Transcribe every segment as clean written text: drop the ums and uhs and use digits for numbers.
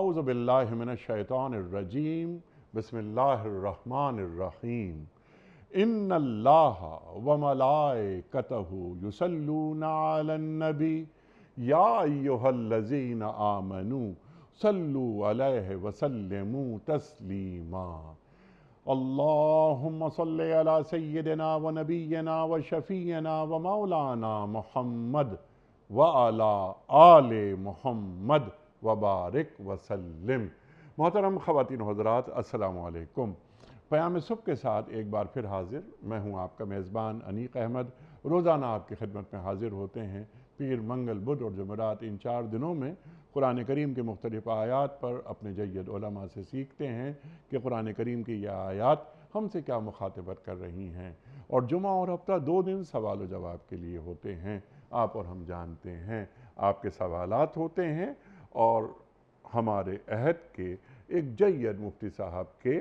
اعوذ باللہ من الشیطان الرجیم بسم اللہ الرحمن الرحیم ان اللہ وملائکتہ یصلون علی النبی یا ایہا الذین آمنوا صلوا علیہ وسلموا تسلیما اللہم صلی علی سیدنا و نبینا و شفیعنا و مولانا محمد وعلی آل محمد وبارک وسلم۔ محترم خواتین و حضرات، السلام علیکم۔ پیام صبح کے ساتھ ایک بار پھر حاضر میں ہوں آپ کا میزبان انیق احمد۔ روزانہ آپ کی خدمت میں حاضر ہوتے ہیں پیر، منگل، بدھ اور جمعرات۔ ان 4 دنوں میں قرآن کریم کے مختلف آیات پر اپنے جید علماء سے سیکھتے ہیں کہ قرآن کریم کی یہ آیات ہم سے کیا مخاطبت کر رہی ہیں، اور جمعہ اور ہفتہ 2 دن سوال و جواب کے لیے ہوتے ہیں۔ آپ اور ہم جانتے ہیں آپ کے سوالات ہوتے ہیں اور ہمارے عہد کے ایک جید مفتی صاحب کے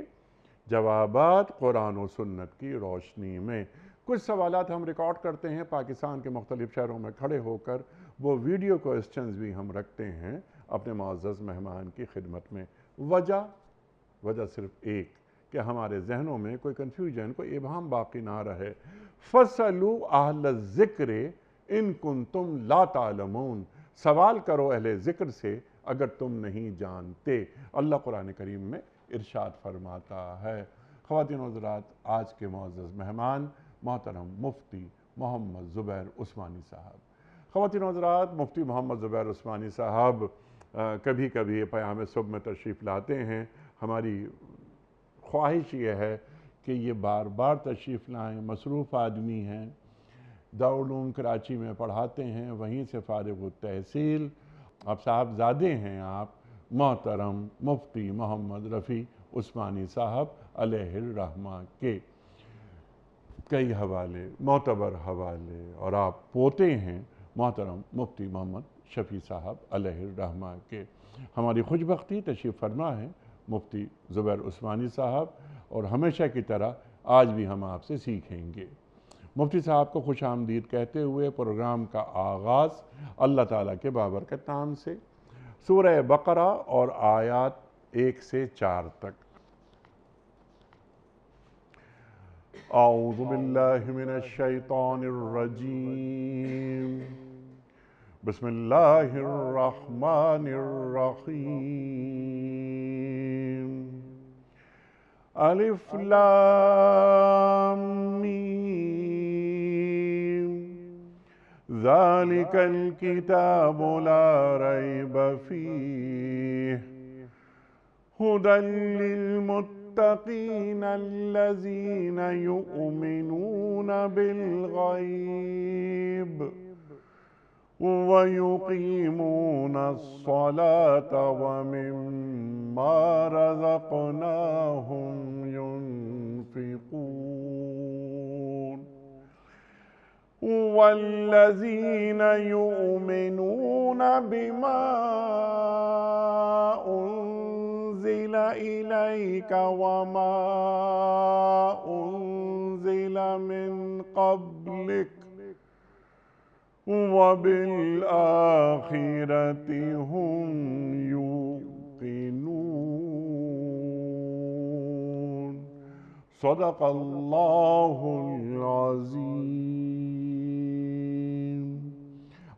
جوابات قرآن و سنت کی روشنی میں۔ کچھ سوالات ہم ریکارڈ کرتے ہیں پاکستان کے مختلف شہروں میں کھڑے ہو کر، وہ ویڈیو کوسچنز بھی ہم رکھتے ہیں اپنے معزز مہمان کی خدمت میں۔ وجہ صرف ایک کہ ہمارے ذہنوں میں کوئی کنفیوژن، کوئی ابہام باقی نہ رہے۔ فَاسْأَلُوا أَهْلَ الذِّكْرِ إِن كُنتُمْ لَا تَعْلَمُونَ، سوال کرو اہل ذکر سے اگر تم نہیں جانتے۔ اللہ قرآن کریم میں ارشاد فرماتا ہے۔ خواتین و حضرات، آج کے معزز مہمان محترم مفتی محمد زبیر عثمانی صاحب۔ خواتین و حضرات، مفتی محمد زبیر عثمانی صاحب کبھی کبھی پیام صبح میں تشریف لاتے ہیں۔ ہماری خواہش یہ ہے کہ یہ بار بار تشریف لائیں، مصروف آدمی ہیں، دارالعلوم کراچی میں پڑھاتے ہیں، وہیں سے فارغ التحصیل اب صاحبزادے ہیں آپ محترم مفتی محمد رفیع عثمانی صاحب علیہ الرحمہ کے کئی حوالے، معتبر حوالے، اور آپ پوتے ہیں محترم مفتی محمد شفیع صاحب علیہ الرحمہ کے۔ ہماری خوش بختی تشریف فرما ہے مفتی زبیر عثمانی صاحب، اور ہمیشہ کی طرح آج بھی ہم آپ سے سیکھیں گے۔ مفتی صاحب کو خوش آمدید کہتے ہوئے پروگرام کا آغاز اللہ تعالیٰ کے بابرکت نام سے، سورہ بقرہ اور آیات 1 سے 4 تک۔ اعوذ باللہ من الشیطان الرجیم بسم اللہ الرحمن الرحیم الف لام میم ذالک الکتاب لا ریب فیہ ہدی للمتقین الذین یؤمنون بالغیب وَيُقِيمُونَ الصَّلَاةَ وَمِمَّا رَزَقْنَاهُمْ يُنْفِقُونَ وَالَّذِينَ يُؤْمِنُونَ بِمَا أُنزِلَ إِلَيْكَ وَمَا أُنزِلَ مِنْ قَبْلِكَ وَبِالْآخِرَةِ هُمْ يُوقِنُونَ۔ صدق اللہ العظیم۔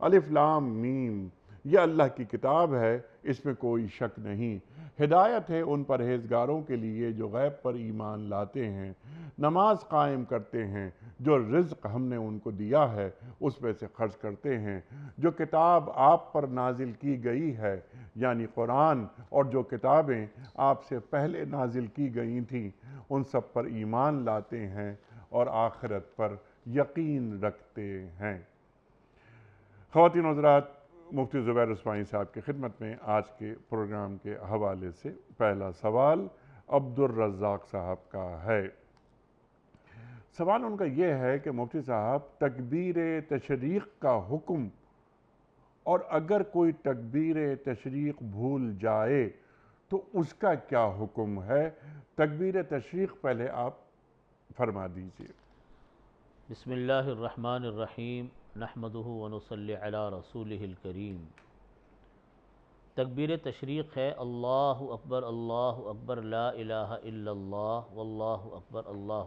الف لام میم، یہ اللہ کی کتاب ہے، اس میں کوئی شک نہیں۔ ہدایت ہے ان پرہیزگاروں کے لیے جو غیب پر ایمان لاتے ہیں، نماز قائم کرتے ہیں، جو رزق ہم نے ان کو دیا ہے اس میں سے خرچ کرتے ہیں، جو کتاب آپ پر نازل کی گئی ہے یعنی قرآن، اور جو کتابیں آپ سے پہلے نازل کی گئی تھیں ان سب پر ایمان لاتے ہیں اور آخرت پر یقین رکھتے ہیں۔ خواتین و حضرات، مفتی زبیر عثمانی صاحب کی خدمت میں آج کے پروگرام کے حوالے سے پہلا سوال عبدالرزاق صاحب کا ہے۔ سوال ان کا یہ ہے کہ مفتی صاحب، تکبیر تشریق کا حکم، اور اگر کوئی تکبیر تشریق بھول جائے تو اس کا کیا حکم ہے؟ تکبیر تشریق پہلے آپ فرما دیجئے۔ بسم اللہ الرحمن الرحیم، نحمدہ ونصلی علی رسولہ الکریم۔ تکبیر تشریق ہے اللہ اکبر لا الہ الا اللہ واللہ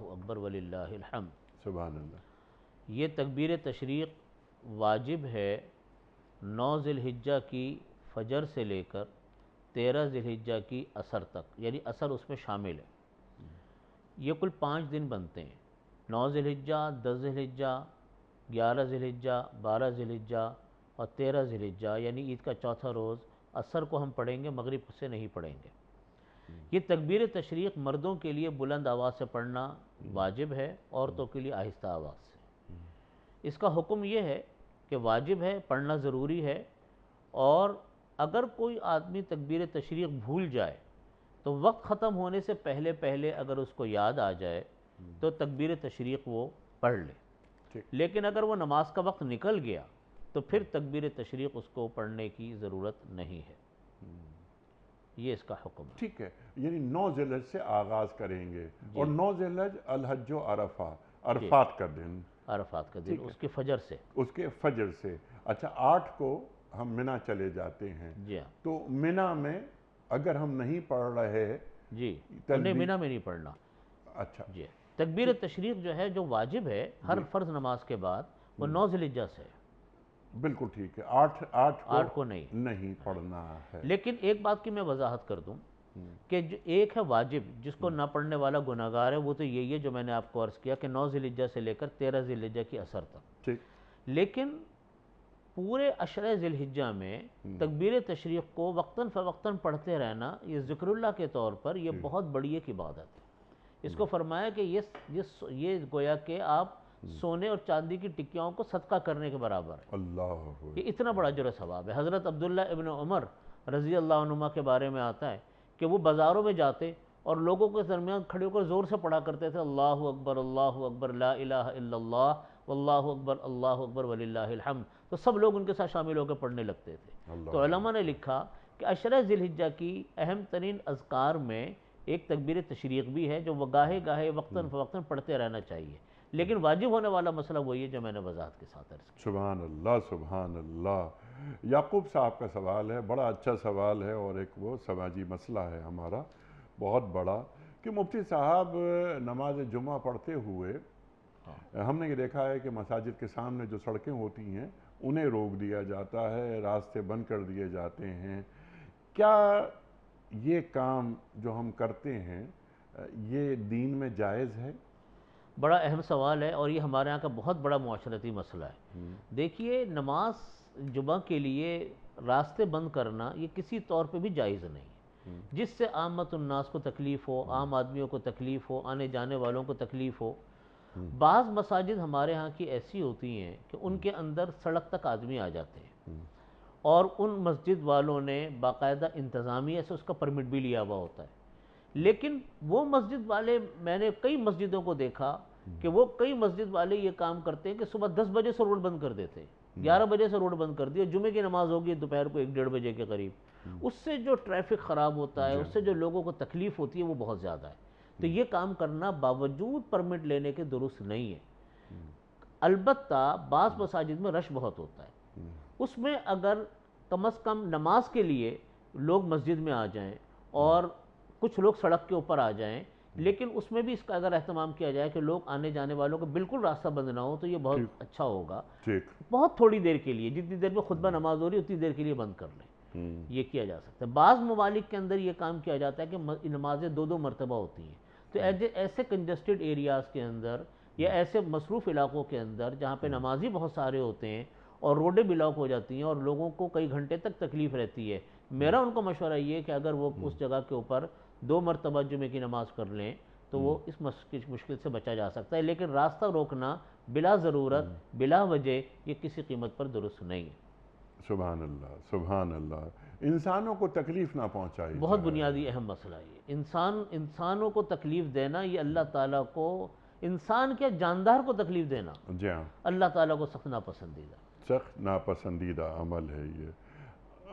اکبر وللہ الحمد۔ سبحان اللہ۔ یہ تکبیر تشریق واجب ہے 9 ذی الحجہ کی فجر سے لے کر 13 ذی الحجہ کی عصر تک، یعنی عصر اس میں شامل ہے۔ یہ کل 5 دن بنتے ہیں، 9 ذی الحجہ، 10 ذی الحجہ، 11 ذی الحجہ، 12 ذی الحجہ اور 13 ذی الحجہ، یعنی عید کا چوتھا روز عصر کو ہم پڑھیں گے، مغرب سے نہیں پڑھیں گے۔ یہ تکبیر تشریق مردوں کے لیے بلند آواز سے پڑھنا واجب ہے، عورتوں کے لیے آہستہ آواز سے۔ اس کا حکم یہ ہے کہ واجب ہے، پڑھنا ضروری ہے، اور اگر کوئی آدمی تکبیر تشریق بھول جائے تو وقت ختم ہونے سے پہلے اگر اس کو یاد آ جائے تو تکبیر تشریق وہ پڑھ لے، لیکن اگر وہ نماز کا وقت نکل گیا تو پھر تکبیر تشریق اس کو پڑھنے کی ضرورت نہیں ہے۔ یہ اس کا حکم ہے۔ ٹھیک ہے، یعنی 9 ذی الحجہ سے آغاز کریں گے، اور 9 ذی الحجہ الحج و عرفہ، عرفات کا دن، عرفات کا دن، اس کی فجر سے، اس کے فجر سے۔ اچھا، 8 کو ہم منی چلے جاتے ہیں، جی ہاں، تو منی میں اگر ہم نہیں پڑھ رہے، جی انہیں منی میں نہیں پڑھنا۔ اچھا جی، تکبیر تشریق جو ہے، جو واجب ہے ہر فرض نماز کے بعد، وہ 9 ذی الحجہ سے ہے، بالکل ٹھیک ہے، 8 کو نہیں پڑھنا ہے۔ لیکن ایک بات کی میں وضاحت کر دوں کہ جو ایک ہے واجب، جس کو نہ پڑھنے والا گناہگار ہے، وہ تو یہی ہے جو میں نے آپ کو عرض کیا کہ 9 ذی الحجہ سے لے کر 13 ذی الحجہ کی عصر تک۔ ٹھیک، لیکن پورے عشرہ ذی الحجہ میں تکبیر تشریق کو وقتاً فوقتاً پڑھتے رہنا، یہ ذکر اللہ کے طور پر یہ بہت بڑی ایک عبادت ہے۔ اس کو فرمایا کہ یہ گویا کہ آپ سونے اور چاندی کی ٹکیاؤں کو صدقہ کرنے کے برابر ہے۔ اللہ، یہ اتنا بڑا اجر و ثواب ہے۔ حضرت عبداللہ ابن عمر رضی اللہ عنہما کے بارے میں آتا ہے کہ وہ بازاروں میں جاتے اور لوگوں کے درمیان کھڑے ہو کر زور سے پڑھا کرتے تھے، اللہ اکبر لا الہ الا اللہ واللہ اکبر وللہ الحمد، تو سب لوگ ان کے ساتھ شامل ہو کے پڑھنے لگتے تھے۔ تو علماء نے لکھا کہ عشرہ ذی الحجہ کی اہم ترین اذکار میں ایک تکبیر تشریق بھی ہے، جو وہ گاہے گاہے وقتاً فوقتاً پڑھتے رہنا چاہیے، لیکن واجب ہونے والا مسئلہ وہی ہے جو میں نے وضاحت کے ساتھ عرض کیا۔ سبحان اللہ، سبحان اللہ۔ یعقوب صاحب کا سوال ہے، بڑا اچھا سوال ہے، اور ایک وہ سماجی مسئلہ ہے ہمارا بہت بڑا، کہ مفتی صاحب نماز جمعہ پڑھتے ہوئے ہم نے یہ دیکھا ہے کہ مساجد کے سامنے جو سڑکیں ہوتی ہیں انہیں روک دیا جاتا ہے، راستے بند کر دیے جاتے ہیں۔ کیا یہ کام جو ہم کرتے ہیں یہ دین میں جائز ہے؟ بڑا اہم سوال ہے، اور یہ ہمارے یہاں کا بہت بڑا معاشرتی مسئلہ ہے۔ دیکھیے، نماز جمعہ کے لیے راستے بند کرنا یہ کسی طور پہ بھی جائز نہیں، جس سے عامت الناس کو تکلیف ہو، عام آدمیوں کو تکلیف ہو، آنے جانے والوں کو تکلیف ہو۔ بعض مساجد ہمارے ہاں کی ایسی ہوتی ہیں کہ ان کے اندر سڑک تک آدمی آ جاتے ہیں، اور ان مسجد والوں نے باقاعدہ انتظامیہ سے اس کا پرمٹ بھی لیا ہوا ہوتا ہے، لیکن وہ مسجد والے، میں نے کئی مسجدوں کو دیکھا کہ وہ کئی مسجد والے یہ کام کرتے ہیں کہ صبح 10 بجے سے روڈ بند کر دیتے ہیں، 11 بجے سے روڈ بند کر دیا، جمعے کی نماز ہوگی دوپہر کو 1-1:30 بجے کے قریب، اس سے جو ٹریفک خراب ہوتا ہے، اس سے جو لوگوں کو تکلیف ہوتی ہے وہ بہت زیادہ ہے۔ تو یہ کام کرنا باوجود پرمٹ لینے کے درست نہیں ہے۔ البتہ بعض مساجد میں رش بہت ہوتا ہے، اس میں اگر کم از کم نماز کے لیے لوگ مسجد میں آ جائیں اور کچھ لوگ سڑک کے اوپر آ جائیں، لیکن اس میں بھی اس کا اگر اہتمام کیا جائے کہ لوگ آنے جانے والوں کو بالکل راستہ بند نہ ہو، تو یہ بہت اچھا ہوگا۔ بہت تھوڑی دیر کے لیے، جتنی دیر میں خطبہ نماز ہو رہی ہے اتنی دیر کے لیے بند کر لیں، یہ کیا جا سکتا ہے۔ بعض ممالک کے اندر یہ کام کیا جاتا ہے کہ نمازیں 2-2 مرتبہ ہوتی ہیں، تو ایسے کنجسٹڈ ایریاز کے اندر یا ایسے مصروف علاقوں کے اندر جہاں پہ نمازی بہت سارے ہوتے ہیں اور روڈیں بلاک ہو جاتی ہیں اور لوگوں کو کئی گھنٹے تک تکلیف رہتی ہے، میرا ان کو مشورہ یہ ہے کہ اگر وہ اس جگہ کے اوپر 2 مرتبہ جمعے کی نماز کر لیں تو وہ اس مشکل سے بچا جا سکتا ہے، لیکن راستہ روکنا بلا ضرورت، بلا وجہ، یہ کسی قیمت پر درست نہیں ہے۔ سبحان اللہ، سبحان اللہ۔ انسانوں کو تکلیف نہ پہنچائی، بہت بنیادی اہم مسئلہ ہے یہ۔ انسانوں کو تکلیف دینا، یہ اللہ تعالیٰ کو، انسان کیا جاندار کو تکلیف دینا، جی ہاں، اللہ تعالیٰ کو سخت ناپسندیدہ، سخت ناپسندیدہ عمل ہے یہ۔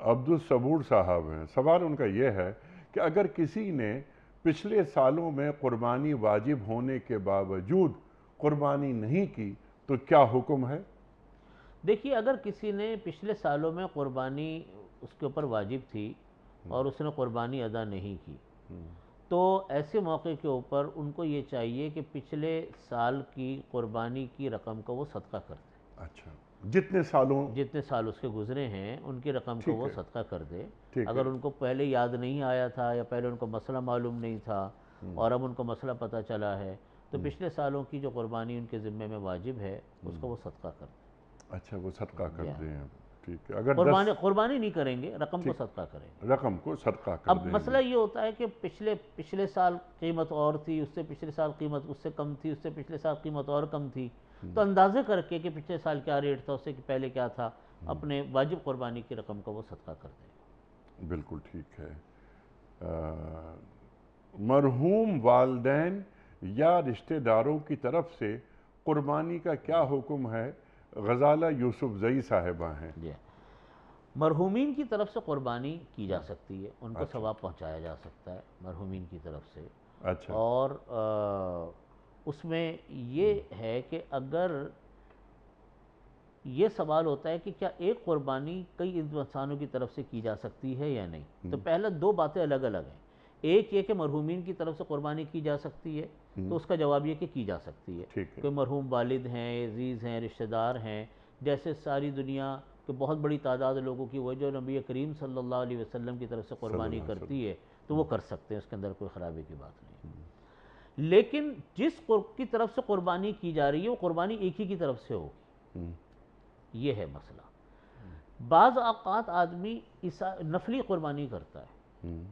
عبدالصبور صاحب ہیں، سوال ان کا یہ ہے کہ اگر کسی نے پچھلے سالوں میں قربانی واجب ہونے کے باوجود قربانی نہیں کی تو کیا حکم ہے؟ دیکھیے، اگر کسی نے پچھلے سالوں میں قربانی اس کے اوپر واجب تھی اور اس نے قربانی ادا نہیں کی، تو ایسے موقع کے اوپر ان کو یہ چاہیے کہ پچھلے سال کی قربانی کی رقم کو وہ صدقہ کر دے۔ اچھا، جتنے سال اس کے گزرے ہیں ان کی رقم کو ٹھیک وہ ہے، صدقہ کر دے۔ ٹھیک ہے، اگر ان کو پہلے یاد نہیں آیا تھا یا پہلے ان کو مسئلہ معلوم نہیں تھا اور اب ان کو مسئلہ پتہ چلا ہے تو پچھلے سالوں کی جو قربانی ان کے ذمے میں واجب ہے اس کو وہ صدقہ کر دیں۔ اچھا وہ صدقہ کر دیں، ٹھیک ہے، اگر قربانی نہیں کریں گے، رقم کو صدقہ کریں گے۔ رقم کو صدقہ کر اب دیں مسئلہ یہ ہوتا ہے کہ پچھلے سال قیمت اور تھی، اس سے پچھلے سال قیمت اس سے کم تھی، اس سے پچھلے سال قیمت اور کم تھی، تو اندازے کر کے کہ پچھلے سال کیا ریٹ تھا، اس سے پہلے کیا تھا، اپنے واجب قربانی کی رقم کو وہ صدقہ کر دیں۔ بالکل ٹھیک ہے۔ مرحوم والدین یا رشتہ داروں کی طرف سے قربانی کا کیا حکم ہے؟ غزالہ یوسف زئی صاحبہ ہیں۔ جی، مرحومین کی طرف سے قربانی کی جا سکتی ہے، ان کو ثواب پہنچایا جا سکتا ہے مرحومین کی طرف سے۔ اچھا، اور اس میں یہ ہے کہ اگر یہ سوال ہوتا ہے کہ کیا ایک قربانی کئی انسانوں کی طرف سے کی جا سکتی ہے یا نہیں، تو پہلے دو باتیں الگ الگ ہیں۔ ایک یہ کہ مرحومین کی طرف سے قربانی کی جا سکتی ہے، تو اس کا جواب یہ کہ کی جا سکتی ہے۔ ٹھیک ہے، کوئی مرحوم والد ہیں، عزیز ہیں، رشتہ دار ہیں، جیسے ساری دنیا کہ بہت بڑی تعداد لوگوں کی وہ جو نبی کریم صلی اللہ علیہ وسلم کی طرف سے قربانی کرتی ہے تو وہ کر سکتے ہیں، اس کے اندر کوئی خرابی کی بات نہیں۔ لیکن جس کی طرف سے قربانی کی جا رہی ہے وہ قربانی ایک ہی کی طرف سے ہوگی، یہ ہے مسئلہ۔ بعض اوقات آدمی نفلی قربانی کرتا ہے۔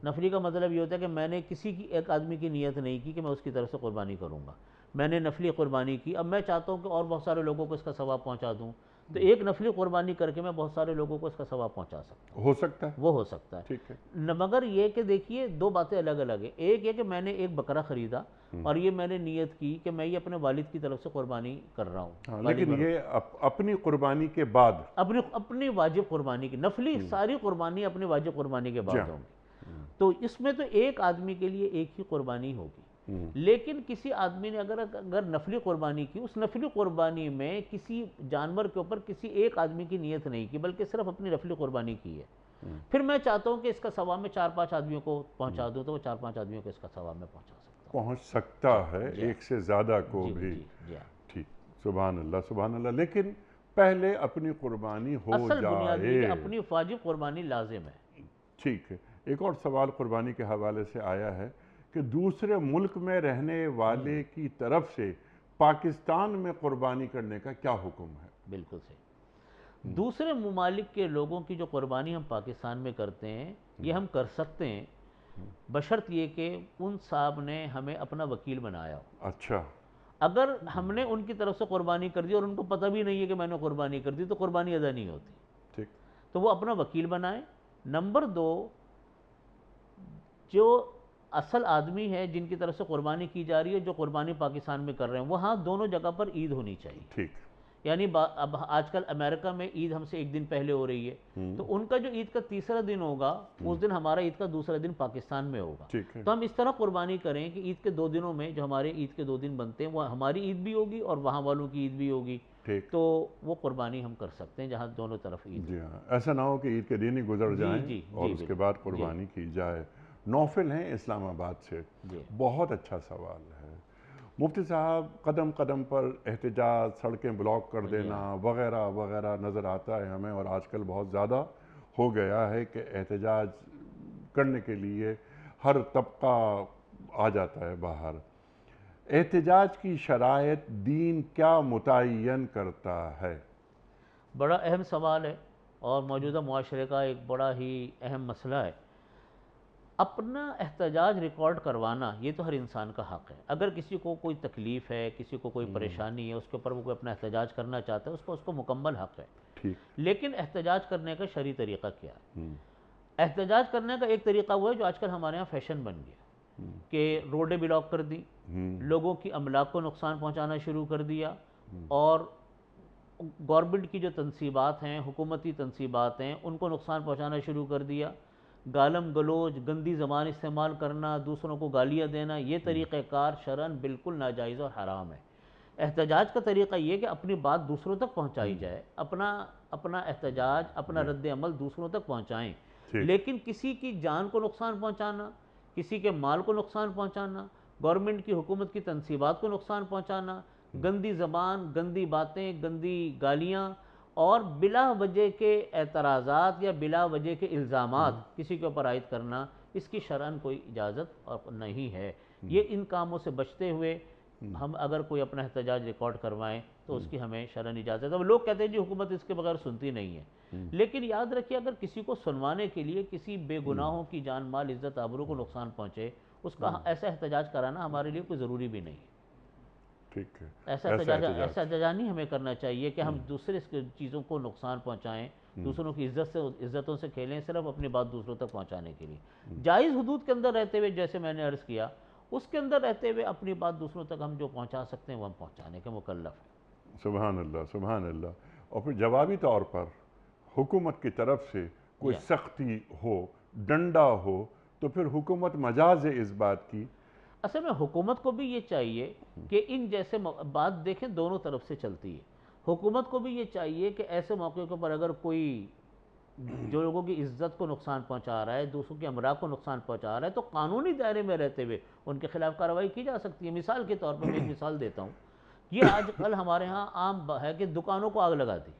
نفلی کا مطلب یہ ہوتا ہے کہ میں نے کسی کی ایک آدمی کی نیت نہیں کی کہ میں اس کی طرف سے قربانی کروں گا، میں نے نفلی قربانی کی، اب میں چاہتا ہوں کہ اور بہت سارے لوگوں کو اس کا ثواب پہنچا دوں، تو ایک نفلی قربانی کر کے میں بہت سارے لوگوں کو اس کا ثواب پہنچا سکتا ہوں، ہو سکتا ہے، وہ ہو سکتا ہے۔ ٹھیک ہے، مگر یہ کہ دیکھیے دو باتیں الگ الگ ہیں۔ ایک یہ کہ میں نے ایک بکرا خریدا اور یہ میں نے نیت کی کہ میں یہ اپنے والد کی طرف سے قربانی کر رہا ہوں، لیکن یہ اپنی قربانی کے بعد اپنی واجب قربانی کی، نفلی ساری قربانی اپنی واجب قربانی کے بعد ہوں گی، تو اس میں تو ایک آدمی کے لیے ایک ہی قربانی ہوگی۔ لیکن کسی آدمی نے اگر نفلی قربانی کی، اس نفلی قربانی میں کسی جانور کے اوپر کسی ایک آدمی کی نیت نہیں کی بلکہ صرف اپنی نفلی قربانی کی ہے، پھر میں چاہتا ہوں کہ اس کا ثواب میں 4-5 آدمیوں کو پہنچا دوں، تو وہ 4-5 آدمیوں کو اس کا ثواب میں پہنچ سکتا ہے، ایک سے زیادہ کو بھی۔ جی، ٹھیک، سبحان اللہ سبحان اللہ، لیکن پہلے اپنی قربانی ہو اصل بنیاد یہ جائے۔ کہ اپنی واجب قربانی لازم ہے۔ ٹھیک ہے، ایک اور سوال قربانی کے حوالے سے آیا ہے کہ دوسرے ملک میں رہنے والے کی طرف سے پاکستان میں قربانی کرنے کا کیا حکم ہے؟ بالکل صحیح۔ دوسرے ممالک کے لوگوں کی جو قربانی ہم پاکستان میں کرتے ہیں یہ ہم کر سکتے ہیں، بشرط یہ کہ ان صاحب نے ہمیں اپنا وکیل بنایا ہو۔ اچھا، اگر ہم نے ان کی طرف سے قربانی کر دی اور ان کو پتہ بھی نہیں ہے کہ میں نے قربانی کر دی تو قربانی ادا نہیں ہوتی، ٹھیک، تو وہ اپنا وکیل بنائیں۔ نمبر 2، جو اصل آدمی ہے جن کی طرف سے قربانی کی جا رہی ہے، جو قربانی پاکستان میں کر رہے ہیں، وہاں دونوں جگہ پر عید ہونی چاہیے۔ ٹھیک، یعنی اب آج کل امریکہ میں عید ہم سے ایک دن پہلے ہو رہی ہے، تو ان کا جو عید کا تیسرا دن ہوگا اس دن ہمارا عید کا دوسرا دن پاکستان میں ہوگا، ٹھیک ہے، تو ہم اس طرح قربانی کریں کہ عید کے 2 دنوں میں جو ہمارے عید کے 2 دن بنتے ہیں وہ ہماری عید بھی ہوگی اور وہاں والوں کی عید بھی ہوگی، ٹھیک، تو وہ قربانی ہم کر سکتے ہیں جہاں دونوں طرف عید۔ جی ہاں، ایسا نہ ہو کہ عید کے دن ہی گزر جائیں اور اس کے بعد قربانی کی جائے۔ نوفل ہیں اسلام آباد سے، بہت اچھا سوال ہے۔ مفتی صاحب، قدم قدم پر احتجاج، سڑکیں بلاک کر دینا وغیرہ وغیرہ نظر آتا ہے ہمیں، اور آج کل بہت زیادہ ہو گیا ہے کہ احتجاج کرنے کے لیے ہر طبقہ آ جاتا ہے باہر۔ احتجاج کی شرائط دین کیا متعین کرتا ہے؟ بڑا اہم سوال ہے اور موجودہ معاشرے کا ایک بڑا ہی اہم مسئلہ ہے۔ اپنا احتجاج ریکارڈ کروانا یہ تو ہر انسان کا حق ہے۔ اگر کسی کو کوئی تکلیف ہے، کسی کو کوئی پریشانی ہے، اس کے اوپر وہ کوئی اپنا احتجاج کرنا چاہتا ہے، اس کو مکمل حق ہے۔ ٹھیک، لیکن احتجاج کرنے کا شرعی طریقہ کیا ہے؟ احتجاج کرنے کا ایک طریقہ وہ ہے جو آج کل ہمارے ہاں فیشن بن گیا کہ روڈیں بلاک کر دی، لوگوں کی املاک کو نقصان پہنچانا شروع کر دیا، اور گورنمنٹ کی جو تنصیبات ہیں، حکومتی تنصیبات ہیں، ان کو نقصان پہنچانا شروع کر دیا۔ گالم گلوچ، گندی زبان استعمال کرنا، دوسروں کو گالیاں دینا، یہ طریقہ کار شرعاً بالکل ناجائز اور حرام ہے۔ احتجاج کا طریقہ یہ ہے کہ اپنی بات دوسروں تک پہنچائی جائے، اپنا احتجاج، اپنا رد عمل دوسروں تک پہنچائیں، لیکن کسی کی جان کو نقصان پہنچانا، کسی کے مال کو نقصان پہنچانا، گورنمنٹ کی حکومت کی تنصیبات کو نقصان پہنچانا، گندی زبان، گندی باتیں، گندی گالیاں اور بلا وجہ کے اعتراضات یا بلا وجہ کے الزامات کسی کے اوپر عائد کرنا، اس کی شرعاً کوئی اجازت نہیں ہے۔ یہ ان کاموں سے بچتے ہوئے ہم اگر کوئی اپنا احتجاج ریکارڈ کروائیں تو اس کی ہمیں شرعاً اجازت ہے۔ اب لوگ کہتے ہیں جی حکومت اس کے بغیر سنتی نہیں ہے، لیکن یاد رکھیے اگر کسی کو سنوانے کے لیے کسی بے گناہوں کی جان مال عزت آبرو کو نقصان پہنچے، اس کا ایسا احتجاج کرانا ہمارے لیے کوئی ضروری بھی نہیں ہے۔ ٹھیک ہے، ایسا احتجاج نہیں ہمیں کرنا چاہیے کہ ہم دوسرے چیزوں کو نقصان پہنچائیں، دوسروں کی عزتوں سے کھیلیں صرف اپنی بات دوسروں تک پہنچانے کے لیے۔ جائز حدود کے اندر رہتے ہوئے، جیسے میں نے عرض کیا، اس کے اندر رہتے ہوئے اپنی بات دوسروں تک ہم جو پہنچا سکتے ہیں وہ ہم پہنچانے کے مکلف ہیں۔ سبحان اللہ، سبحان اللہ۔ اور پھر جوابی طور پر حکومت کی طرف سے کوئی سختی ہو، ڈنڈا ہو، تو پھر حکومت مجاز ہے اس بات کی۔ اصل میں حکومت کو بھی یہ چاہیے کہ ان جیسے بات دیکھیں دونوں طرف سے چلتی ہے۔ حکومت کو بھی یہ چاہیے کہ ایسے موقع کے اوپر اگر کوئی جو لوگوں کی عزت کو نقصان پہنچا رہا ہے، دوسروں کے املاک کو نقصان پہنچا رہا ہے، تو قانونی دائرے میں رہتے ہوئے ان کے خلاف کارروائی کی جا سکتی ہے۔ مثال کے طور پر میں ایک مثال دیتا ہوں، یہ آج کل ہمارے ہاں عام ہے کہ دکانوں کو آگ لگا دی،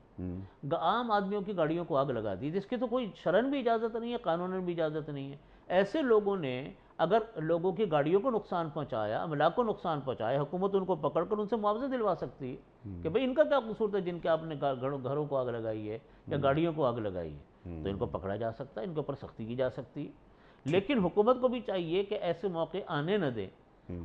عام آدمیوں کی گاڑیوں کو آگ لگا دی، جس کی تو کوئی شرعاً بھی اجازت نہیں ہے، قانوناً بھی اجازت نہیں ہے۔ ایسے لوگوں نے اگر لوگوں کی گاڑیوں کو نقصان پہنچایا، املاک کو نقصان پہنچایا، حکومت ان کو پکڑ کر ان سے معاوضہ دلوا سکتی ہے کہ بھئی ان کا کیا قصور تھا جن کے آپ نے گھروں کو آگ لگائی ہے یا گاڑیوں کو آگ لگائی ہے، تو ان کو پکڑا جا سکتا ہے، ان کے اوپر سختی کی جا سکتی ہے۔ لیکن حکومت کو بھی چاہیے کہ ایسے موقع آنے نہ دیں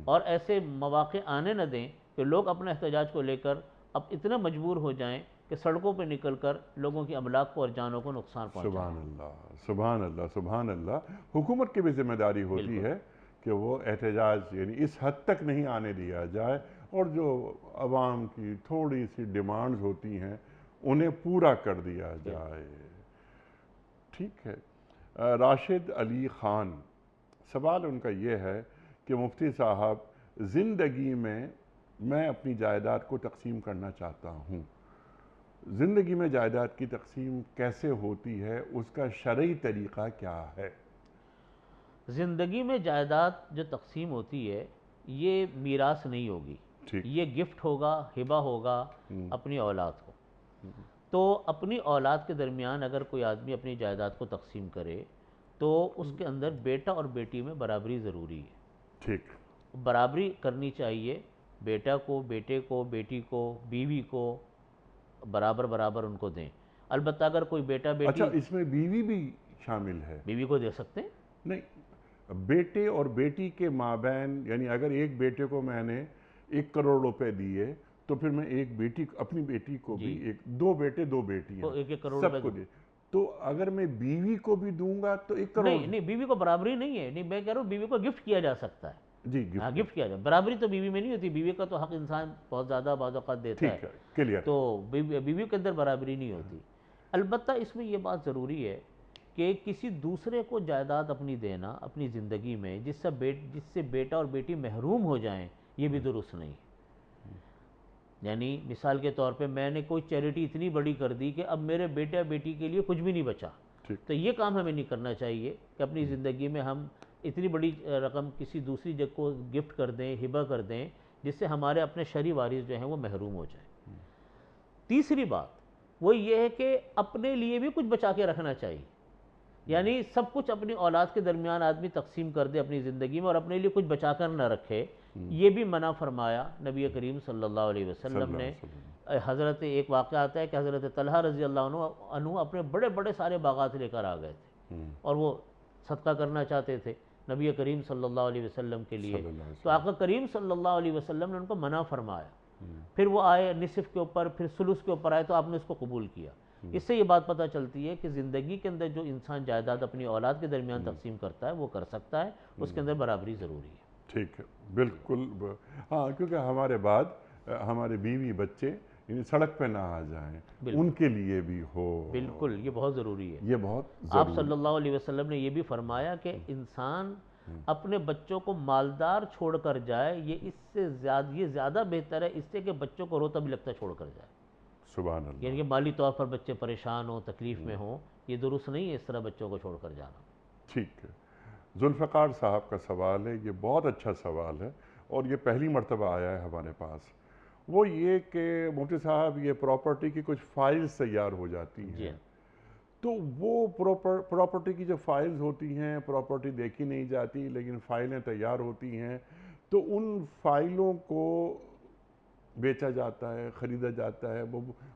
اور ایسے مواقع آنے نہ دیں کہ لوگ اپنے احتجاج کو لے کر اب اتنا مجبور ہو جائیں کہ سڑکوں پہ نکل کر لوگوں کی املاک کو اور جانوں کو نقصان پہنچائیں۔ سبحان اللہ، سبحان اللہ، سبحان اللہ۔ حکومت کی بھی ذمہ داری ہوتی ہے کہ وہ احتجاج یعنی اس حد تک نہیں آنے دیا جائے، اور جو عوام کی تھوڑی سی ڈیمانڈز ہوتی ہیں انہیں پورا کر دیا جائے۔ ٹھیک ہے۔ راشد علی خان، سوال ان کا یہ ہے کہ مفتی صاحب، زندگی میں اپنی جائیداد کو تقسیم کرنا چاہتا ہوں، زندگی میں جائیداد کی تقسیم کیسے ہوتی ہے، اس کا شرعی طریقہ کیا ہے؟ زندگی میں جائیداد جو تقسیم ہوتی ہے یہ میراث نہیں ہوگی، یہ گفٹ ہوگا، ہبہ ہوگا اپنی اولاد کو۔ تو اپنی اولاد کے درمیان اگر کوئی آدمی اپنی جائیداد کو تقسیم کرے تو اس کے اندر بیٹا اور بیٹی میں برابری ضروری ہے۔ ٹھیک، برابری کرنی چاہیے، بیٹا کو، بیٹے کو، بیٹی کو، بیوی کو برابر ان کو دیں۔ البتہ اگر کوئی بیٹا بیٹی، اچھا اس میں بیوی بھی شامل ہے؟ بیوی کو دے سکتے ہیں۔ نہیں، بیٹے اور بیٹی کے مابین، یعنی اگر ایک بیٹے کو میں نے 1 کروڑ روپے دیے تو پھر میں ایک بیٹی، اپنی بیٹی کو بھی، 2 بیٹے 2 بیٹیاں، 1 کروڑ سب کو دے، تو اگر میں بیوی کو بھی دوں گا تو 1 کروڑ؟ نہیں، بیوی کو برابری نہیں ہے، نہیں میں کہہ رہا ہوں بیوی کو گفٹ کیا جا سکتا ہے۔ جی، گفٹ کیا جائے، برابری تو بیوی میں نہیں ہوتی، بیوی کا تو حق انسان بہت زیادہ بعض اوقات دیتا ہے، کلیئر۔ تو بیوی کے اندر برابری نہیں ہوتی۔ البتہ اس میں یہ بات ضروری ہے کہ کسی دوسرے کو جائیداد اپنی دینا اپنی زندگی میں جس سے بیٹا اور بیٹی محروم ہو جائیں، یہ بھی درست نہیں۔ یعنی مثال کے طور پہ میں نے کوئی چیریٹی اتنی بڑی کر دی کہ اب میرے بیٹا بیٹی کے لیے کچھ بھی نہیں بچا، تو یہ کام ہمیں نہیں کرنا چاہیے کہ اپنی زندگی میں ہم اتنی بڑی رقم کسی دوسری جگہ کو گفٹ کر دیں، ہبہ کر دیں، جس سے ہمارے اپنے شرعی وارث جو ہیں وہ محروم ہو جائیں۔ تیسری بات وہ یہ ہے کہ اپنے لیے بھی کچھ بچا کے رکھنا چاہیے، یعنی سب کچھ اپنی اولاد کے درمیان آدمی تقسیم کر دے اپنی زندگی میں اور اپنے لیے کچھ بچا کر نہ رکھے، یہ بھی منع فرمایا نبی کریم صلی اللہ علیہ وسلم نے۔ حضرت ایک واقعہ آتا ہے کہ حضرت طلحہ رضی اللہ عنہ اپنے بڑے بڑے سارے باغات لے کر آ گئے تھے اور وہ صدقہ کرنا چاہتے تھے نبی کریم صلی اللہ علیہ وسلم کے لیے، تو آقا کریم صلی اللہ علیہ وسلم نے ان کو منع فرمایا۔ پھر وہ آئے نصف کے اوپر، پھر ثلث کے اوپر آئے، تو آپ نے اس کو قبول کیا۔ اس سے یہ بات پتہ چلتی ہے کہ زندگی کے اندر جو انسان جائیداد اپنی اولاد کے درمیان تقسیم کرتا ہے وہ کر سکتا ہے، اس کے اندر برابری ضروری ہے۔ ٹھیک ہے، بالکل۔ ہاں، کیونکہ ہمارے بعد ہمارے بیوی بچے سڑک پہ نہ آ جائیں، ان کے لیے بھی ہو۔ بالکل، یہ بہت ضروری ہے۔ یہ بہت آپ صلی اللہ علیہ وسلم نے یہ بھی فرمایا کہ انسان اپنے بچوں کو مالدار چھوڑ کر جائے، یہ زیادہ بہتر ہے اس سے کہ بچوں کو روتا بھی لگتا چھوڑ کر جائے۔ سبحان اللہ۔ یعنی کہ مالی طور پر بچے پریشان ہوں، تکلیف میں ہوں، یہ درست نہیں ہے اس طرح بچوں کو چھوڑ کر جانا۔ ٹھیک ہے، ذوالفقار صاحب کا سوال ہے، یہ بہت اچھا سوال ہے اور یہ پہلی مرتبہ آیا ہے ہمارے پاس۔ وہ یہ کہ مفتی صاحب یہ پراپرٹی کی کچھ فائلز تیار ہو جاتی ہیں، تو وہ پراپرٹی کی جو فائلز ہوتی ہیں، پراپرٹی دیکھی نہیں جاتی لیکن فائلیں تیار ہوتی ہیں، تو ان فائلوں کو بیچا جاتا ہے، خریدا جاتا ہے،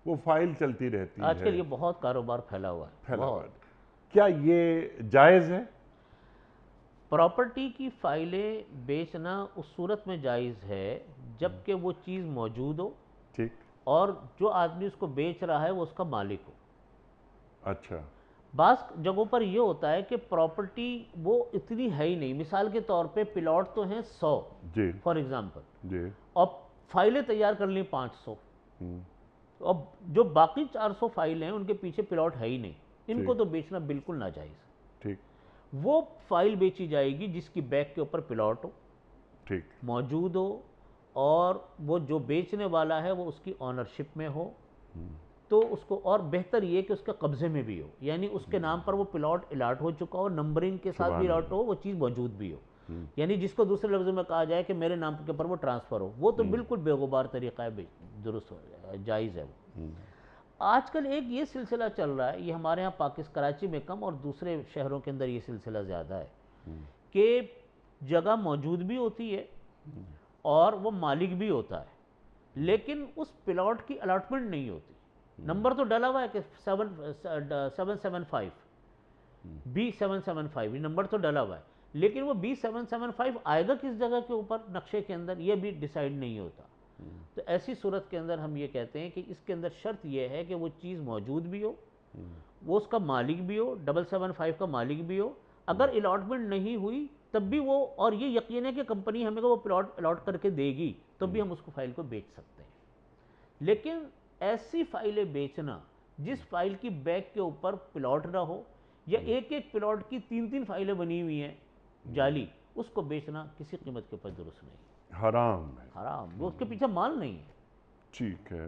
وہ فائل چلتی رہتی ہے۔ آج کل یہ بہت کاروبار پھیلا ہوا ہے، بہت۔ کیا یہ جائز ہے؟ پراپرٹی کی فائلیں بیچنا اس صورت میں جائز ہے جبکہ وہ چیز موجود ہو، ٹھیک، اور جو آدمی اس کو بیچ رہا ہے وہ اس کا مالک ہو۔ اچھا، بعض جگہوں پر یہ ہوتا ہے کہ پراپرٹی وہ اتنی ہے ہی نہیں، مثال کے طور پہ پلاٹ تو ہیں 100 جی فار ایگزامپل، جی، اور فائلیں تیار کر لیں 500، اب جو باقی 400 فائل ہیں ان کے پیچھے پلاٹ ہے ہی نہیں، ان کو تو بیچنا بالکل ناجائز ہے۔ ٹھیک، وہ فائل بیچی جائے گی جس کی بیک کے اوپر پلاٹ ہو، ٹھیک، موجود ہو، اور وہ جو بیچنے والا ہے وہ اس کی آنرشپ میں ہو، تو اس کو، اور بہتر یہ کہ اس کے قبضے میں بھی ہو، یعنی اس کے نام پر وہ پلاٹ الاٹ ہو چکا ہو، نمبرنگ کے ساتھ بھی الاٹ ہو، وہ چیز موجود بھی ہو، یعنی جس کو دوسرے لفظوں میں کہا جائے کہ میرے نام کے اوپر وہ ٹرانسفر ہو، وہ تو بالکل بے غبار طریقہ ہے، درست جائز ہے وہ۔ آج کل ایک یہ سلسلہ چل رہا ہے، یہ ہمارے ہاں کراچی میں کم اور دوسرے شہروں کے اندر یہ سلسلہ زیادہ ہے، کہ جگہ موجود بھی ہوتی ہے اور وہ مالک بھی ہوتا ہے، لیکن اس پلاٹ کی الاٹمنٹ نہیں ہوتی۔ نمبر تو ڈلا ہوا ہے کہ 775 B775، یہ نمبر تو ڈلا ہوا ہے، لیکن وہ B775 آئے گا کس جگہ کے اوپر نقشے کے اندر، یہ بھی ڈیسائیڈ نہیں ہوتا۔ تو ایسی صورت کے اندر ہم یہ کہتے ہیں کہ اس کے اندر شرط یہ ہے کہ وہ چیز موجود بھی ہو، وہ اس کا مالک بھی ہو، 775 کا مالک بھی ہو، اگر الاٹمنٹ نہیں ہوئی تب بھی وہ، اور یہ یقین ہے کہ کمپنی ہمیں وہ پلاٹ الاٹ کر کے دے گی تو بھی ہم اس کو فائل کو بیچ سکتے ہیں۔ لیکن ایسی فائلیں بیچنا جس فائل کی بیک کے اوپر پلاٹ نہ ہو، یا ایک ایک پلاٹ کی 3 فائلیں بنی ہوئی ہیں جعلی، اس کو بیچنا کسی قیمت کے اوپر درست نہیں، حرام ہے، حرام، وہ اس کے پیچھے مال نہیں ہے۔ ٹھیک ہے۔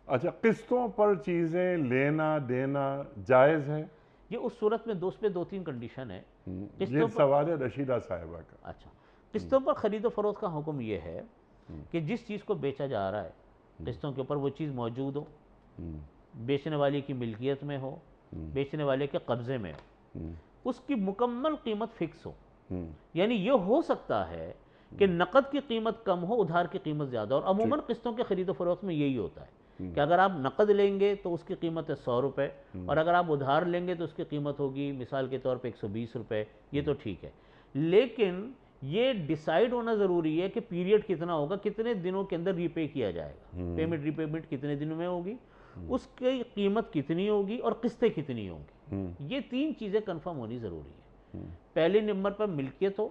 اچھا، قسطوں پر چیزیں لینا دینا جائز ہے؟ یہ اس صورت میں اس پہ 2-3 کنڈیشن ہے۔ یہ سوال ہے رشیدہ صاحبہ کا۔ اچھا، قسطوں پر خرید و فروخت کا حکم یہ ہے کہ جس چیز کو بیچا جا رہا ہے قسطوں کے اوپر وہ چیز موجود ہو، بیچنے والے کی ملکیت میں ہو، بیچنے والے کے قبضے میں ہو، اس کی مکمل قیمت فکس ہو، یعنی یہ ہو سکتا ہے کہ نقد کی قیمت کم ہو، ادھار کی قیمت زیادہ، اور عموماً قسطوں کے خرید و فروخت میں یہی ہوتا ہے کہ اگر آپ نقد لیں گے تو اس کی قیمت ہے 100 روپے، اور اگر آپ ادھار لیں گے تو اس کی قیمت ہوگی مثال کے طور پہ 120 روپے، یہ تو ٹھیک ہے، لیکن یہ ڈیسائیڈ ہونا ضروری ہے کہ پیریڈ کتنا ہوگا، کتنے دنوں کے اندر ری پے کیا جائے گا، پیمنٹ ری پیمنٹ کتنے دنوں میں ہوگی، اس کی قیمت کتنی ہوگی اور قسطیں کتنی ہوں گی، یہ 3 چیزیں کنفرم ہونی ضروری ہے۔ پہلے نمبر پر ملکیت ہو،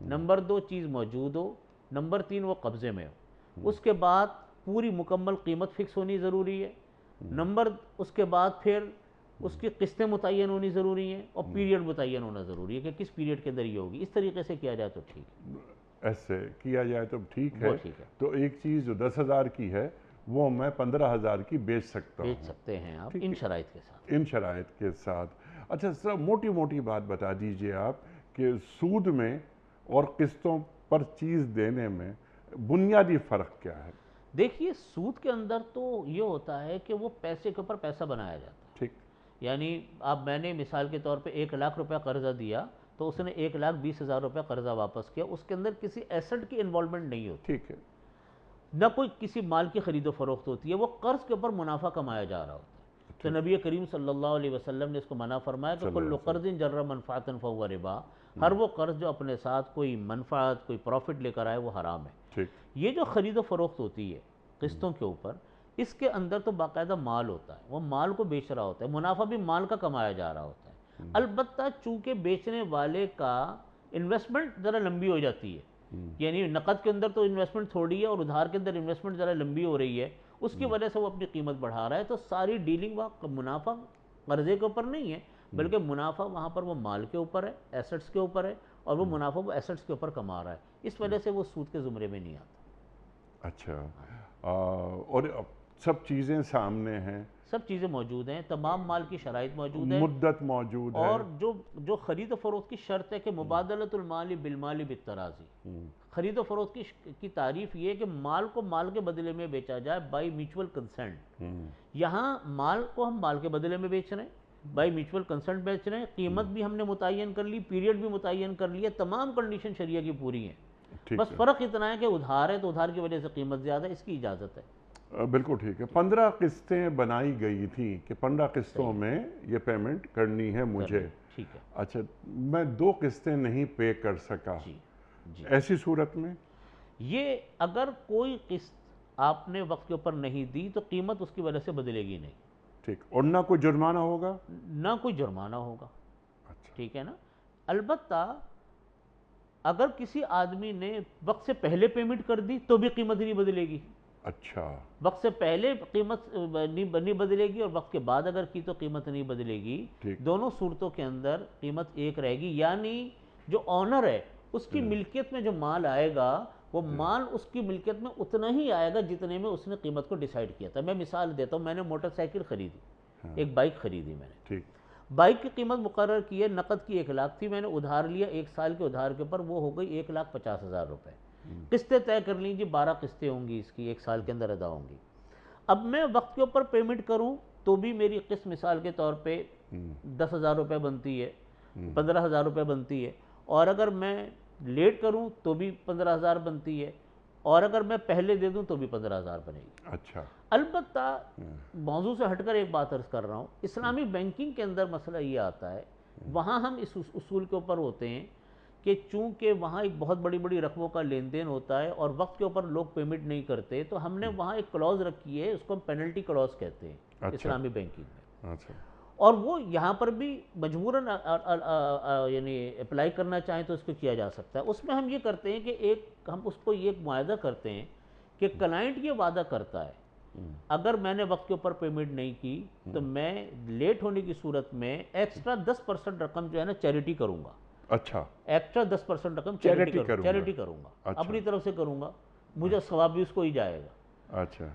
نمبر 2 چیز موجود ہو، نمبر 3 وہ قبضے میں ہو، اس کے بعد پوری مکمل قیمت فکس ہونی ضروری ہے، اس کے بعد پھر اس کی قسطیں متعین ہونی ضروری ہیں، اور پیریڈ متعین ہونا ضروری ہے کہ کس پیریڈ کے اندر یہ ہوگی۔ اس طریقے سے کیا جائے تو ٹھیک ہے، ایسے کیا جائے تو ٹھیک ہے۔ وہ ٹھیک ہے، تو ایک چیز جو 10,000 کی ہے وہ میں 15,000 کی بیچ سکتا ہوں، بیچ سکتے ہیں آپ ان شرائط کے ساتھ۔ ان شرائط کے ساتھ۔ اچھا سر، موٹی موٹی بات بتا دیجئے آپ کہ سود میں اور قسطوں پر چیز دینے میں بنیادی فرق کیا ہے؟ دیکھیے، سود کے اندر تو یہ ہوتا ہے کہ وہ پیسے کے اوپر پیسہ بنایا جاتا ہے، ٹھیک، یعنی میں نے مثال کے طور پہ 1,00,000 روپے قرضہ دیا تو اس نے 1,20,000 روپے قرضہ واپس کیا، اس کے اندر کسی ایسٹ کی انوالومنٹ نہیں ہوتی، ٹھیک ہے، نہ کوئی کسی مال کی خرید و فروخت ہوتی ہے، وہ قرض کے اوپر منافع کمایا جا رہا ہوتا ہے۔ تو نبی کریم صلی اللہ علیہ وسلم نے اس کو منع فرمایا کہ کل قرض جر منفعۃ فہو ربا، ہر وہ قرض جو اپنے ساتھ کوئی منفعت، کوئی پروفٹ لے کر آئے وہ حرام ہے۔ ٹھیک، یہ جو خرید و فروخت ہوتی ہے قسطوں کے اوپر، اس کے اندر تو باقاعدہ مال ہوتا ہے، وہ مال کو بیچ رہا ہوتا ہے، منافع بھی مال کا کمایا جا رہا ہوتا ہے، البتہ چونکہ بیچنے والے کا انویسٹمنٹ ذرا لمبی ہو جاتی ہے، یعنی نقد کے اندر تو انویسٹمنٹ تھوڑی ہے اور ادھار کے اندر انویسٹمنٹ ذرا لمبی ہو رہی ہے، اس کی وجہ سے وہ اپنی قیمت بڑھا رہا ہے، تو ساری ڈیلنگ وہاں منافع قرضے کے اوپر نہیں ہے، بلکہ منافع وہاں پر وہ مال کے اوپر ہے، ایسٹس کے اوپر ہے، اور وہ منافع وہ ایسٹس کے اوپر کما رہا ہے، اس وجہ سے وہ سود کے زمرے میں نہیں آتا۔ اچھا، اور سب چیزیں سامنے ہیں، سب چیزیں موجود ہیں، تمام مال کی شرائط موجود ہے، مدت موجود ہے، اور جو خرید و فروخت کی شرط ہے کہ مبادلۃ المال بالمال بالتراضی، خرید و فروخت کی تعریف یہ ہے کہ مال کو مال کے بدلے میں بیچا جائے بائی میوچول کنسنٹ۔ یہاں مال کو ہم مال کے بدلے میں بیچ رہے ہیں، بائی میوچول کنسنٹ بیچ رہے ہیں، قیمت بھی ہم نے متعین کر لی، پیریڈ بھی متعین کر لی ہے، تمام کنڈیشن شریعہ کی پوری ہیں، بس فرق اتنا ہے کہ ادھار ہے تو ادھار کی وجہ سے قیمت زیادہ ہے، اس کی اجازت ہے۔ بالکل ٹھیک ہے۔ 15 قسطیں بنائی گئی تھیں کہ 15 قسطوں میں یہ پیمنٹ کرنی ہے مجھے، ٹھیک ہے، اچھا میں 2 قسطیں نہیں پے کر سکا، ایسی صورت میں یہ اگر کوئی قسط آپ نے وقت کے اوپر نہیں دی تو قیمت اس کی وجہ سے بدلے گی نہیں، ٹھیک، اور نہ کوئی جرمانہ ہوگا، نہ کوئی جرمانہ ہوگا، اچھا ٹھیک ہے نا۔ البتہ اگر کسی آدمی نے وقت سے پہلے پیمنٹ کر دی تو بھی قیمت نہیں بدلے گی، اچھا، وقت سے پہلے قیمت نہیں بدلے گی، اور وقت کے بعد اگر کی تو قیمت نہیں بدلے گی، دونوں صورتوں کے اندر قیمت ایک رہے گی، یعنی جو آنر ہے اس کی ملکیت میں جو مال آئے گا وہ مال اس کی ملکیت میں اتنا ہی آئے گا جتنے میں اس نے قیمت کو ڈیسائیڈ کیا تھا۔ میں مثال دیتا ہوں، میں نے موٹر سائیکل خریدی، ایک بائک خریدی میں نے، ٹھیک، بائک کی قیمت مقرر کی ہے، نقد کی 1 لاکھ تھی، میں نے ادھار لیا 1 سال کے ادھار کے اوپر، وہ ہو گئی 1,50,000 روپے، قسطیں طے کر لیں جی 12 قسطیں ہوں گی اس کی، 1 سال کے اندر ادا ہوں گی۔ اب میں وقت کے اوپر پیمنٹ کروں تو بھی میری قسط مثال کے طور پہ 10,000 روپے بنتی ہے، 15,000 روپے بنتی ہے، اور اگر میں لیٹ کروں تو بھی 15,000 بنتی ہے، اور اگر میں پہلے دے دوں تو بھی 15,000 بنے گی۔ اچھا، البتہ موضوع سے ہٹ کر ایک بات عرض کر رہا ہوں، اسلامی بینکنگ کے اندر مسئلہ یہ آتا ہے، وہاں ہم اس اصول کے اوپر ہوتے ہیں کہ چونکہ وہاں ایک بہت بڑی بڑی رقموں کا لین دین ہوتا ہے اور وقت کے اوپر لوگ پیمنٹ نہیں کرتے، تو ہم نے وہاں ایک کلوز رکھی ہے، اس کو ہم پینلٹی کلوز کہتے ہیں اسلامی بینکنگ میں، اور وہ یہاں پر بھی مجبوراً یعنی اپلائی کرنا چاہیں تو اس کو کیا جا سکتا ہے۔ اس میں ہم یہ کرتے ہیں کہ ہم اس کو یہ معاہدہ کرتے ہیں کہ کلائنٹ یہ وعدہ کرتا ہے اگر میں نے وقت کے اوپر پیمنٹ نہیں کی تو میں لیٹ ہونے کی صورت میں ایکسٹرا 10% رقم جو ہے نا چیریٹی کروں گا، اچھا، ایکسٹرا 10% رقم چیریٹی کروں گا، اپنی طرف سے کروں گا، مجھے ثواب بھی اس کو ہی جائے گا۔ اچھا،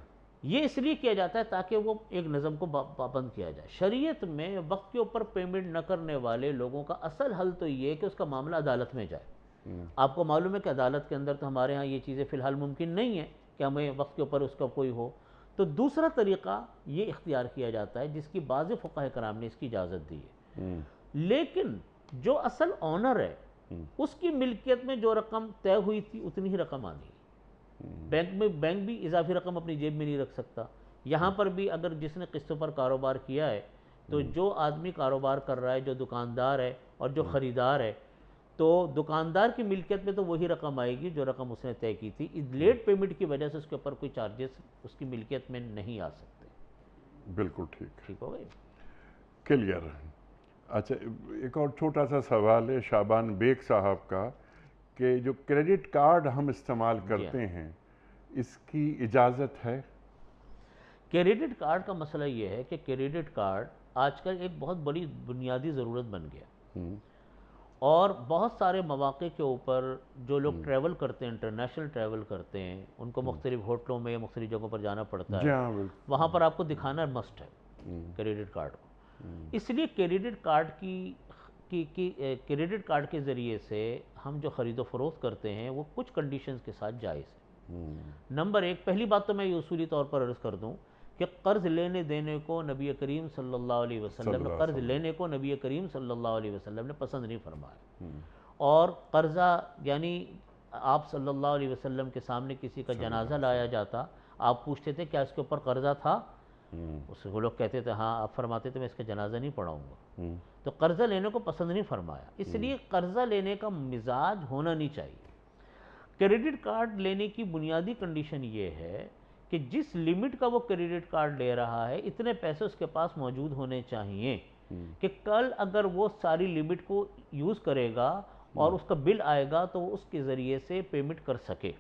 یہ اس لیے کیا جاتا ہے تاکہ وہ ایک نظم کو پابند کیا جائے۔ شریعت میں وقت کے اوپر پیمنٹ نہ کرنے والے لوگوں کا اصل حل تو یہ ہے کہ اس کا معاملہ عدالت میں جائے۔ آپ کو معلوم ہے کہ عدالت کے اندر تو ہمارے ہاں یہ چیزیں فی الحال ممکن نہیں ہیں کہ ہمیں وقت کے اوپر اس کا کوئی ہو، تو دوسرا طریقہ یہ اختیار کیا جاتا ہے جس کی بعض فقہاء کرام نے اس کی اجازت دی ہے، لیکن جو اصل آنر ہے اس کی ملکیت میں جو رقم طے ہوئی تھی اتنی ہی رقم آنی ہے۔ بینک بھی اضافی رقم اپنی جیب میں نہیں رکھ سکتا۔ یہاں پر بھی اگر جس نے قسط پر کاروبار کیا ہے تو جو آدمی کاروبار کر رہا ہے، جو دکاندار ہے اور جو خریدار ہے، تو دکاندار کی ملکیت میں تو وہی رقم آئے گی جو رقم اس نے طے کی تھی، لیٹ پیمنٹ کی وجہ سے اس کے اوپر کوئی چارجز اس کی ملکیت میں نہیں آ سکتے۔ بالکل ٹھیک، ٹھیک ہو گئی؟ کلیئر۔ اچھا، ایک اور چھوٹا سا سوال ہے شعبان بیگ صاحب کا کہ جو کریڈٹ کارڈ ہم استعمال کرتے ہیں اس کی اجازت ہے؟ کریڈٹ کارڈ کا مسئلہ یہ ہے کہ کریڈٹ کارڈ آج کل ایک بہت بڑی بنیادی ضرورت بن گیا، اور بہت سارے مواقع کے اوپر جو لوگ ٹریول کرتے ہیں، انٹرنیشنل ٹریول کرتے ہیں، ان کو مختلف ہوٹلوں میں یا مختلف جگہوں پر جانا پڑتا ہے، وہاں پر آپ کو دکھانا مسٹ ہے کریڈٹ کارڈ کو۔ اس لیے کریڈٹ کارڈ کے ذریعے سے ہم جو خرید و فروخت کرتے ہیں وہ کچھ کنڈیشنز کے ساتھ جائز ہے۔ نمبر 1، پہلی بات تو میں یہ اصولی طور پر عرض کر دوں کہ قرض لینے دینے کو نبی کریم صلی اللہ علیہ وسلم نے قرض لینے کو نبی کریم صلی اللہ علیہ وسلم نے پسند نہیں فرمایا، اور قرضہ یعنی آپ صلی اللہ علیہ وسلم کے سامنے کسی کا جنازہ لایا جاتا، آپ پوچھتے تھے کیا اس کے اوپر قرضہ تھا، اس وہ لوگ کہتے تھے ہاں، آپ فرماتے تھے میں اس کا جنازہ نہیں پڑھاؤں گا، تو قرضہ لینے کو پسند نہیں فرمایا۔ اس لیے قرضہ لینے کا مزاج ہونا نہیں چاہیے۔ کریڈٹ کارڈ لینے کی بنیادی کنڈیشن یہ ہے کہ جس لمٹ کا وہ کریڈٹ کارڈ لے رہا ہے اتنے پیسے اس کے پاس موجود ہونے چاہیے کہ کل اگر وہ ساری لمٹ کو یوز کرے گا اور اس کا بل آئے گا تو وہ اس کے ذریعے سے پیمنٹ کر سکے۔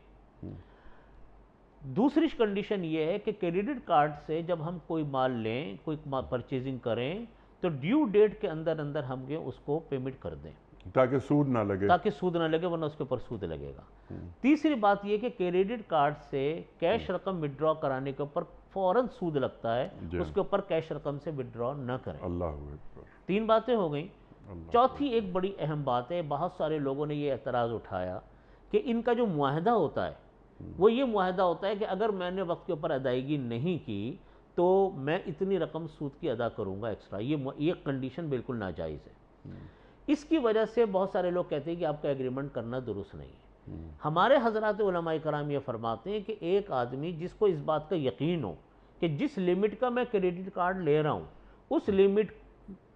دوسری کنڈیشن یہ ہے کہ کریڈٹ کارڈ سے جب ہم کوئی مال لیں، کوئی پرچیزنگ کریں، تو ڈیو ڈیٹ کے اندر ہم اس کو پیمنٹ کر دیں۔ تاکہ سود نہ لگے. تاکہ سود نہ لگے ورنہ اس کے اوپر سود لگے گا. تیسری بات یہ کہ کریڈٹ کارڈ سے کیش رقم وڈرا کرانے کے اوپر فوراً سود لگتا ہے, اس کے اوپر کیش رقم سے وڈرا نہ کریں. اللہ اکبر. 3 باتیں ہو گئیں. چوتھی ایک بڑی اہم بات ہے, بہت سارے لوگوں نے یہ اعتراض اٹھایا کہ ان کا جو معاہدہ ہوتا ہے وہ یہ معاہدہ ہوتا ہے کہ اگر میں نے وقت کے اوپر ادائیگی نہیں کی تو میں اتنی رقم سود کی ادا کروں گا ایکسٹرا. یہ کنڈیشن بالکل ناجائز ہے. اس کی وجہ سے بہت سارے لوگ کہتے ہیں کہ آپ کا ایگریمنٹ کرنا درست نہیں ہے. ہمارے حضرات علماء کرام یہ فرماتے ہیں کہ ایک آدمی جس کو اس بات کا یقین ہو کہ جس لمٹ کا میں کریڈٹ کارڈ لے رہا ہوں اس لمٹ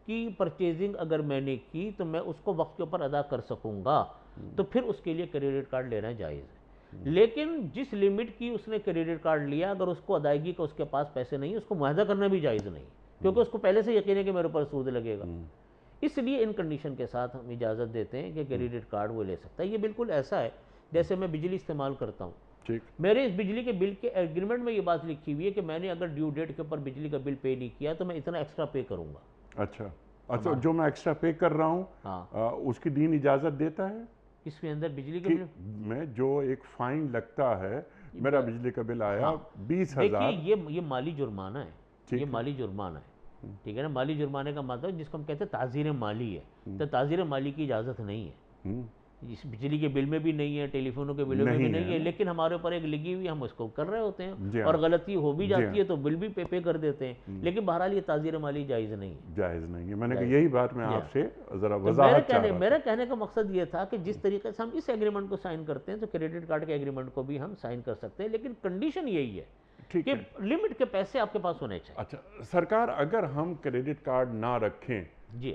کی پرچیزنگ اگر میں نے کی تو میں اس کو وقت کے اوپر ادا کر سکوں گا, تو پھر اس کے لیے کریڈٹ کارڈ لینا جائز ہے. لیکن جس لمٹ کی اس نے کریڈٹ کارڈ لیا اگر اس کو ادائیگی کا اس کے پاس پیسے نہیں, اس کو معاہدہ کرنا بھی جائز نہیں, کیونکہ اس کو پہلے سے یقین ہے کہ میرے اوپر سود لگے گا. اس لیے ان کنڈیشن کے ساتھ ہم اجازت دیتے ہیں کہ کریڈٹ کارڈ وہ لے سکتا ہے. یہ بالکل ایسا ہے جیسے میں بجلی استعمال کرتا ہوں, میرے اس بجلی کے بل کے ایگریمنٹ میں یہ بات لکھی ہوئی ہے کہ میں نے اگر ڈیو ڈیٹ کے اوپر بجلی کا بل پے نہیں کیا تو میں اتنا ایکسٹرا پے کروں گا. اچھا, جو میں ایکسٹرا پے کر رہا ہوں اس کی دین اجازت دیتا ہے اس کے اندر بجلی کے بل میں جو ایک فائن لگتا ہے, میرا بجلی کا بل آیا 20,000. دیکھیے یہ مالی جرمانہ ہے, یہ مالی جرمانہ ہے, ٹھیک ہے نا. مالی جرمانے کا مطلب جس کو ہم کہتے ہیں تعزیر مالی ہے, تو تعزیر مالی کی اجازت نہیں ہے. اس بجلی کے بل میں بھی نہیں ہے, ٹیلی فونوں کے بلوں میں بھی نہیں ہے, لیکن ہمارے اوپر ایک لگی ہوئی ہم اس کو کر رہے ہوتے ہیں اور غلطی ہو بھی جاتی ہے تو بل بھی پے کر دیتے ہیں. لیکن بہرحال یہ تعزیر مالی جائز نہیں ہے. جائز نہیں ہے. میں نے کہا یہی بات میں آپ سے ذرا وضاحت چاہ رہا تھا. میرا کہنے کا مقصد یہ تھا کہ جس طریقے سے ہم اس ایگریمنٹ کو سائن کرتے ہیں تو کریڈٹ کارڈ کے ایگریمنٹ کو بھی ہم سائن کر سکتے ہیں, لیکن کنڈیشن یہی ہے کہ لمٹ کے پیسے آپ کے پاس ہونے چاہیے. اچھا سرکار, اگر ہم کریڈٹ کارڈ نہ رکھیں, جی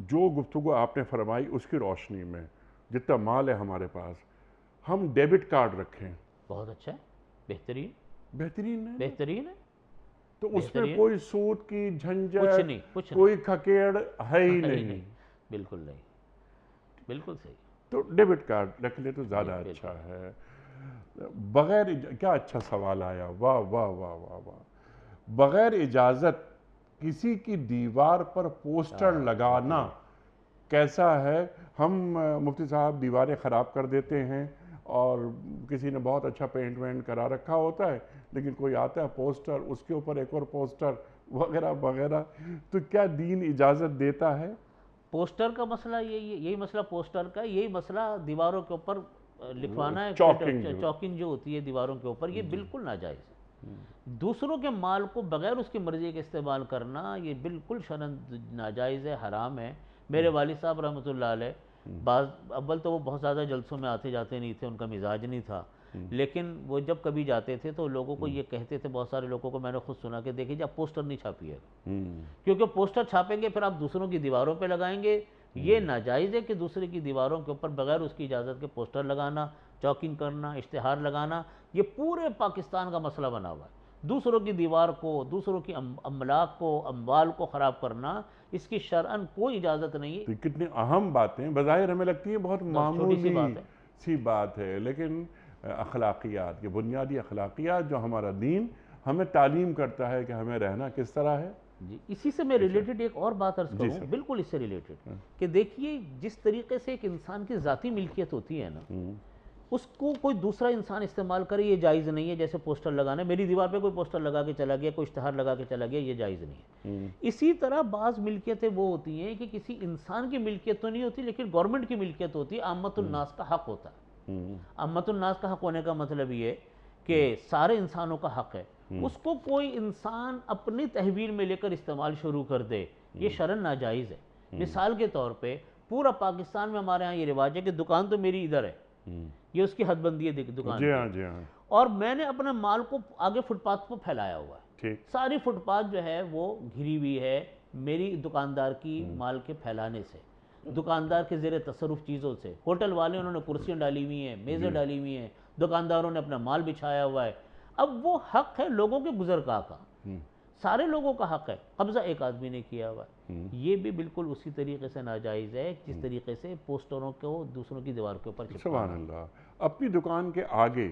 جو گفتگو آپ نے فرمائی اس کی روشنی میں جتنا مال ہے ہمارے پاس, ہم ڈیبٹ کارڈ رکھیں, بہت اچھا ہے, بہترین ہے. بہترین ہے. تو اس میں کوئی سود کی جھنجھٹ, کوئی کھکیڑ ہے ہی نہیں. بالکل نہیں, بالکل صحیح. تو ڈیبٹ کارڈ رکھ لے تو زیادہ اچھا ہے. بغیر کیا اچھا سوال آیا, واہ واہ واہ واہ واہ. بغیر اجازت کسی کی دیوار پر پوسٹر لگانا کیسا ہے؟ ہم مفتی صاحب دیواریں خراب کر دیتے ہیں اور کسی نے بہت اچھا پینٹ وینٹ کرا رکھا ہوتا ہے, لیکن کوئی آتا ہے پوسٹر, اس کے اوپر ایک اور پوسٹر وغیرہ وغیرہ. تو کیا دین اجازت دیتا ہے؟ پوسٹر کا مسئلہ یہی مسئلہ پوسٹر کا, یہی مسئلہ دیواروں کے اوپر لکھوانا ہے, چاکنگ جو ہوتی ہے دیواروں کے اوپر, یہ بالکل ناجائز ہے. دوسروں کے مال کو بغیر اس کی مرضی کے استعمال کرنا یہ بالکل شرعاً ناجائز ہے, حرام ہے. میرے والد صاحب رحمۃ اللہ علیہ اول تو وہ بہت زیادہ جلسوں میں آتے جاتے نہیں تھے, ان کا مزاج نہیں تھا, لیکن وہ جب کبھی جاتے تھے تو لوگوں کو یہ کہتے تھے, بہت سارے لوگوں کو میں نے خود سنا کہ دیکھیے آپ پوسٹر نہیں چھاپیے گا, کیونکہ پوسٹر چھاپیں گے پھر آپ دوسروں کی دیواروں پہ لگائیں گے. یہ ناجائز ہے کہ دوسرے کی دیواروں کے اوپر بغیر اس کی اجازت کے پوسٹر لگانا, چاکنگ کرنا, اشتہار لگانا, یہ پورے پاکستان کا مسئلہ بنا ہوا ہے. دوسروں کی دیوار کو, دوسروں کی املاک کو, اموال کو خراب کرنا, اس کی شرعاً کوئی اجازت نہیں ہے. کتنی اہم باتیں, بظاہر ہمیں لگتی ہیں بہت معمولی سی بات ہے, لیکن اخلاقیات, یہ بنیادی اخلاقیات جو ہمارا دین ہمیں تعلیم کرتا ہے کہ ہمیں رہنا کس طرح ہے. جی اسی سے میں ریلیٹڈ ایک اور بات عرض کروں, بالکل اس سے ریلیٹڈ, کہ دیکھیے جس طریقے سے ایک انسان کی ذاتی ملکیت ہوتی ہے نا, اس کو کوئی دوسرا انسان استعمال کرے یہ جائز نہیں ہے. جیسے پوسٹر لگانا, میری دیوار پہ کوئی پوسٹر لگا کے چلا گیا, کوئی اشتہار لگا کے چلا گیا, یہ جائز نہیں ہے. اسی طرح بعض ملکیتیں وہ ہوتی ہیں کہ کسی انسان کی ملکیت تو نہیں ہوتی لیکن گورنمنٹ کی ملکیت ہوتی ہے, عامت الناس کا حق ہوتا ہے. عامت الناس کا حق ہونے کا مطلب یہ کہ سارے انسانوں کا حق ہے, اس کو کوئی انسان اپنی تحویل میں لے کر استعمال شروع کر دے, یہ شرعاً ناجائز ہے. مثال کے طور پہ پورا پاکستان میں ہمارے ہاں یہ رواج ہے کہ دکان تو میری ادھر ہے, یہ اس کی حد بندی ہے دکان کی, اور میں نے اپنے مال کو آگے فٹ پاتھ پر پھیلایا ہوا ہے. ساری فٹ پاتھ جو ہے وہ گھری ہوئی ہے میری دکاندار کی مال کے پھیلانے سے, دکاندار کے زیر تصرف چیزوں سے. ہوٹل والے انہوں نے کرسیاں ڈالی ہوئی ہیں, میزیں ڈالی ہوئی ہیں, دکانداروں نے اپنا مال بچھایا ہوا ہے. اب وہ حق ہے لوگوں کے گزرگاہ کا, سارے لوگوں کا حق ہے, قبضہ ایک آدمی نے کیا ہوا ہے. یہ بھی بالکل اسی طریقے سے ناجائز ہے جس طریقے سے پوسٹروں کو دوسروں کی دیوار کے اوپر چپکانا. سبحان اللہ. اپنی دکان کے آگے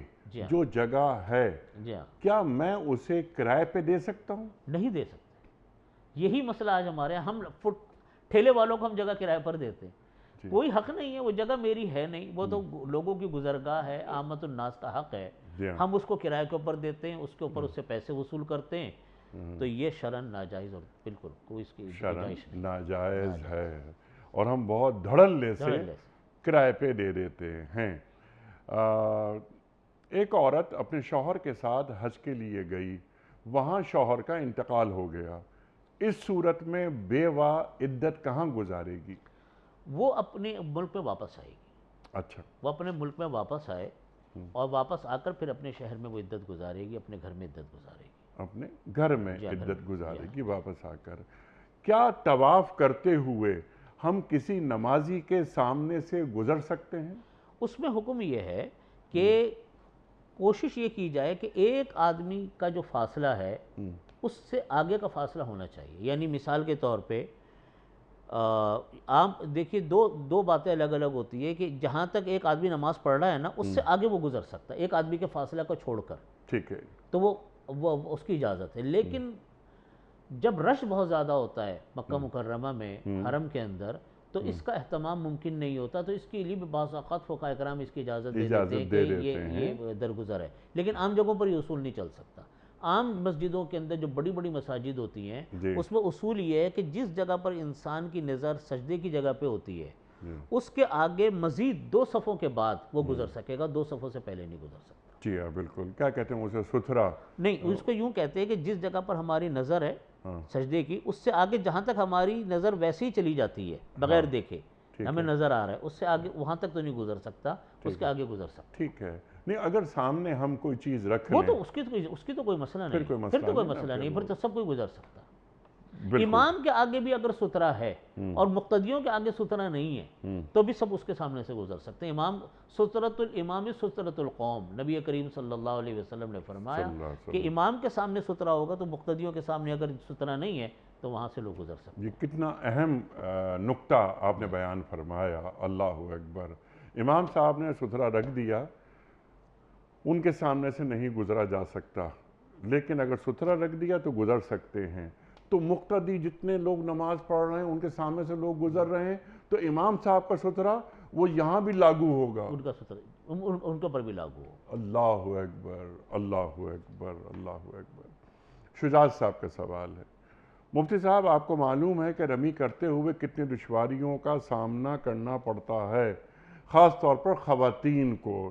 جو جگہ ہے, کیا میں اسے کرائے پہ دے سکتا ہوں؟ نہیں دے سکتے. یہی مسئلہ آج ہمارے ہم ٹھیلے والوں کو ہم جگہ کرائے پر دیتے ہیں. کوئی حق نہیں ہے، وہ جگہ میری ہے نہیں، وہ تو لوگوں کی گزرگاہ ہے، عامت الناس کا حق ہے، ہم اس کو کرائے کے اوپر دیتے ہیں، اس کے اوپر اس سے پیسے وصول کرتے ہیں، تو یہ شرعاً ناجائز اور بالکل کوئی اس کی شرعاً ناجائز ہے، اور ہم بہت دھڑلے سے کرائے پہ دے دیتے ہیں۔ ایک عورت اپنے شوہر کے ساتھ حج کے لیے گئی، وہاں شوہر کا انتقال ہو گیا، اس صورت میں بیوہ عدت کہاں گزارے گی؟ وہ اپنے ملک میں واپس آئے گی۔ اچھا، وہ اپنے ملک میں واپس آئے اور واپس آ کر پھر اپنے شہر میں وہ عدت گزارے گی، اپنے گھر میں عدت گزارے گی، اپنے گھر میں عدت گزارے گی واپس آ کر۔ کیا طواف کرتے ہوئے ہم کسی نمازی کے سامنے سے گزر سکتے ہیں؟ اس میں حکم یہ ہے کہ کوشش یہ کی جائے کہ ایک آدمی کا جو فاصلہ ہے اس سے آگے کا فاصلہ ہونا چاہیے، یعنی مثال کے طور پہ عام دیکھیے دو باتیں الگ الگ ہوتی ہے کہ جہاں تک ایک آدمی نماز پڑھ رہا ہے نا اس سے آگے وہ گزر سکتا ہے ایک آدمی کے فاصلہ کو چھوڑ کر، ٹھیک ہے، تو وہ اس کی اجازت ہے۔ لیکن جب رش بہت زیادہ ہوتا ہے مکہ مکرمہ میں حرم کے اندر تو اس کا اہتمام ممکن نہیں ہوتا، تو اس کے لیے بھی بعض اوقات فقہاء کرام اس کی اجازت دے دیتے ہیں کہ یہ درگزر ہے، لیکن عام جگہوں پر یہ اصول نہیں چل سکتا۔ عام مسجدوں کے اندر جو بڑی بڑی مساجد ہوتی ہیں اس میں اصول یہ ہے کہ جس جگہ پر انسان کی نظر سجدے کی جگہ پہ ہوتی ہے اس کے آگے مزید 2 صفوں کے بعد وہ گزر سکے گا، 2 صفوں سے پہلے نہیں گزر سکتا۔ جی ہاں بالکل، کیا کہتے ہیں اسے ستھرا؟ نہیں، اس کو یوں کہتے ہیں کہ جس جگہ پر ہماری نظر ہے سجدے کی اس سے آگے جہاں تک ہماری نظر ویسے ہی چلی جاتی ہے بغیر دیکھے ہمیں نظر آ رہا ہے اس سے آگے وہاں تک تو نہیں گزر سکتا، اس کے آگے گزر سکتا۔ ٹھیک ہے، نہیں اگر سامنے ہم کوئی چیز رکھ لیں وہ تو اس کی تو کوئی مسئلہ نہیں، پھر تو کوئی مسئلہ نہیں، پھر تو سب کوئی گزر سکتا۔ امام کے آگے بھی اگر سترا ہے اور مقتدیوں کے آگے سترا نہیں ہے تو بھی سب اس کے سامنے سے گزر سکتے ہیں۔ امام سترۃ الامام سترۃ القوم، نبی کریم صلی اللہ علیہ وسلم نے فرمایا کہ امام کے سامنے سترا ہوگا تو مقتدیوں کے سامنے اگر سترا نہیں ہے تو وہاں سے لوگ گزر سکتے ہیں۔ یہ کتنا اہم نقطہ آپ نے بیان فرمایا، اللہ اکبر۔ امام صاحب نے سترا رکھ دیا، ان کے سامنے سے نہیں گزرا جا سکتا، لیکن اگر سترا رکھ دیا تو گزر سکتے ہیں، تو مقتدی جتنے لوگ نماز پڑھ رہے ہیں ان کے سامنے سے لوگ گزر رہے ہیں تو امام صاحب کا سترا وہ یہاں بھی لاگو ہوگا، ان کا سترا ان کے اوپر بھی لاگو ہوگا۔ اللہ اکبر، اللہ اکبر، اللہ اکبر۔ شجاعت صاحب کا سوال ہے، مفتی صاحب آپ کو معلوم ہے کہ رمی کرتے ہوئے کتنی دشواریوں کا سامنا کرنا پڑتا ہے، خاص طور پر خواتین کو،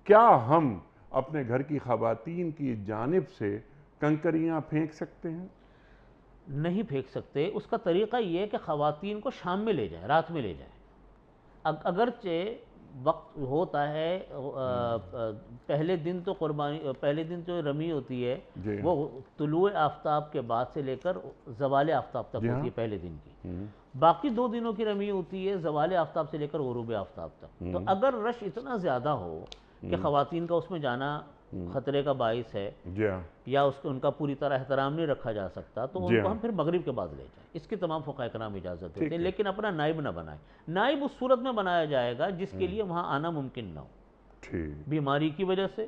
کیا ہم اپنے گھر کی خواتین کی جانب سے کنکریاں پھینک سکتے ہیں؟ نہیں پھینک سکتے۔ اس کا طریقہ یہ ہے کہ خواتین کو شام میں لے جائیں، رات میں لے جائیں، اگرچہ وقت ہوتا ہے پہلے دن تو پہلے دن جو رمی ہوتی ہے وہ طلوع آفتاب کے بعد سے لے کر زوال آفتاب تک ہوتی ہے پہلے دن کی، باقی 2 دنوں کی رمی ہوتی ہے زوال آفتاب سے لے کر غروب آفتاب تک۔ تو اگر رش اتنا زیادہ ہو کہ خواتین کا اس میں جانا خطرے کا باعث ہے یا ان کا پوری طرح احترام نہیں رکھا جا سکتا تو ان کو ہم پھر مغرب کے بعد لے جائیں، اس کی تمام فقہاء کرام اجازت دیتے ہیں، لیکن اپنا نائب نہ بنائیں۔ نائب اس صورت میں بنایا جائے گا جس کے لیے وہاں آنا ممکن نہ ہو، بیماری کی وجہ سے،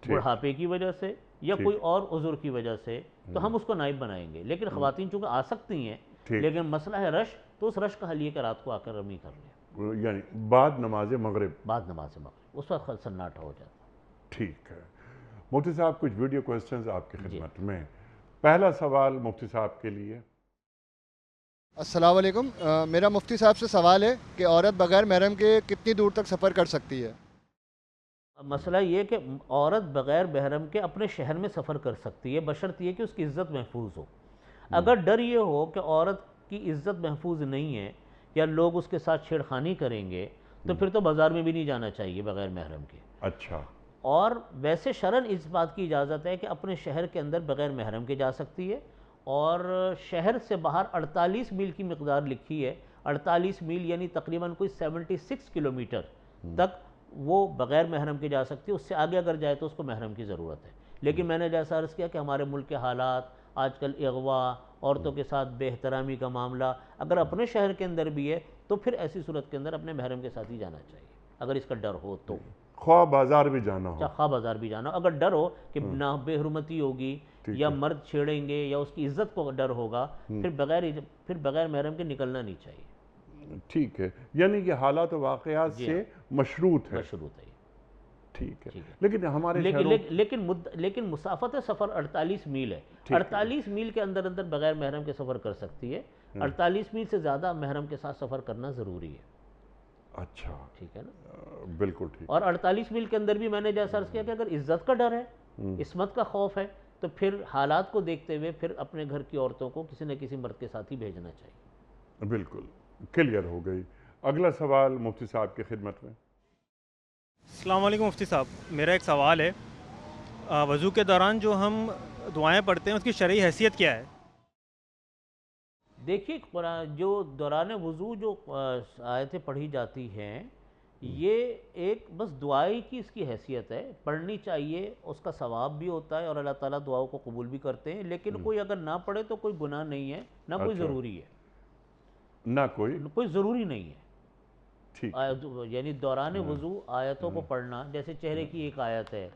بڑھاپے کی وجہ سے یا کوئی اور عذر کی وجہ سے، تو ہم اس کو نائب بنائیں گے، لیکن خواتین چونکہ آ سکتی ہیں لیکن مسئلہ ہے رش، تو اس رش کا حل یہ کہ رات کو آ کر رمی کر لیں، یعنی بعد نماز مغرب، بعد نماز مغرب، اس وقت سناٹا ہو جاتا۔ ٹھیک ہے مفتی صاحب، کچھ ویڈیو کوئسچنز آپ کی خدمت میں۔ پہلا سوال مفتی صاحب کے لیے۔ السلام علیکم، میرا مفتی صاحب سے سوال ہے کہ عورت بغیر محرم کے کتنی دور تک سفر کر سکتی ہے؟ مسئلہ یہ کہ عورت بغیر محرم کے اپنے شہر میں سفر کر سکتی ہے بشرط یہ کہ اس کی عزت محفوظ ہو۔ اگر ڈر یہ ہو کہ عورت کی عزت محفوظ نہیں ہے یا لوگ اس کے ساتھ چھیڑخانی کریں گے تو پھر تو بازار میں بھی نہیں جانا چاہیے بغیر محرم کے۔ اچھا، اور ویسے شرعاً اس بات کی اجازت ہے کہ اپنے شہر کے اندر بغیر محرم کے جا سکتی ہے، اور شہر سے باہر 48 میل کی مقدار لکھی ہے، 48 میل یعنی تقریباً کوئی 76 کلومیٹر تک وہ بغیر محرم کے جا سکتی ہے، اس سے آگے اگر جائے تو اس کو محرم کی ضرورت ہے۔ لیکن میں نے جیسا عرض کیا کہ ہمارے ملک کے حالات، آج کل اغوا، عورتوں کے ساتھ بے احترامی کا معاملہ اگر اپنے شہر کے اندر بھی ہے تو پھر ایسی صورت کے اندر اپنے محرم کے ساتھ ہی جانا چاہیے اگر اس کا ڈر ہو تو، خواہ بازار بھی جانا ہو، خواہ بازار بھی جانا ہو، اگر ڈر ہو کہ نہ بے حرمتی ہوگی یا مرد چھیڑیں گے یا اس کی عزت کو ڈر ہوگا، پھر بغیر محرم کے نکلنا نہیں چاہیے۔ ٹھیک ہے، یعنی کہ حالات و واقعات سے مشروط ہے. مشروط ہے. ٹھیک ہے، لیکن ہمارے شہروں لیکن مسافت سفر 48 میل ہے. 48 میل کے اندر بغیر محرم کے سفر کر سکتی ہے. 48 میل سے زیادہ محرم کے ساتھ سفر کرنا ضروری ہے. اچھا ٹھیک ہے نا. بالکل ٹھیک. اور 48 میل کے اندر بھی میں نے جیسا عرض کیا کہ اگر عزت کا ڈر ہے، عصمت کا خوف ہے، تو پھر حالات کو دیکھتے ہوئے پھر اپنے گھر کی عورتوں کو کسی نہ کسی مرد کے ساتھ ہی بھیجنا چاہیے. بالکل کلیئر ہو گئی. اگلا سوال مفتی صاحب کی خدمت میں. السلام علیکم مفتی صاحب، میرا ایک سوال ہے، وضو کے دوران جو ہم دعائیں پڑھتے ہیں اس کی شرعی حیثیت کیا ہے؟ دیکھیے جو دوران وضو جو آیتیں پڑھی جاتی ہیں یہ ایک بس دعائی کی اس کی حیثیت ہے. پڑھنی چاہیے، اس کا ثواب بھی ہوتا ہے اور اللہ تعالیٰ دعاؤں کو قبول بھی کرتے ہیں. لیکن کوئی اگر نہ پڑھے تو کوئی گناہ نہیں ہے، نہ کوئی ضروری ہے. نہ کوئی ضروری نہیں ہے. ٹھیک. یعنی دوران وضو آیتوں کو پڑھنا، جیسے چہرے کی ایک آیت ہے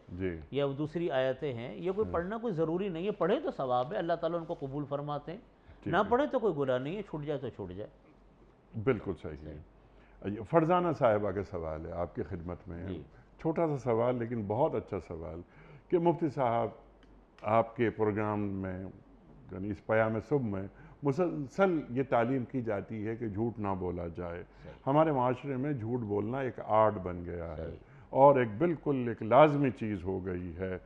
یا دوسری آیتیں ہیں، یہ کوئی پڑھنا کوئی ضروری نہیں ہے. پڑھے تو ثواب ہے، اللہ تعالیٰ ان کو قبول فرماتے ہیں. نہ پڑھے تو کوئی گناہ نہیں ہے، چھوٹ جائے تو چھوٹ جائے. بالکل صحیح ہے. فرزانہ صاحبہ کا سوال ہے آپ کی خدمت میں. چھوٹا سا سوال لیکن بہت اچھا سوال کہ مفتی صاحب آپ کے پروگرام میں یعنی اس پیام صبح میں مسلسل یہ تعلیم کی جاتی ہے کہ جھوٹ نہ بولا جائے. ہمارے معاشرے میں جھوٹ بولنا ایک آرٹ بن گیا ہے اور ایک بالکل ایک لازمی چیز ہو گئی ہے.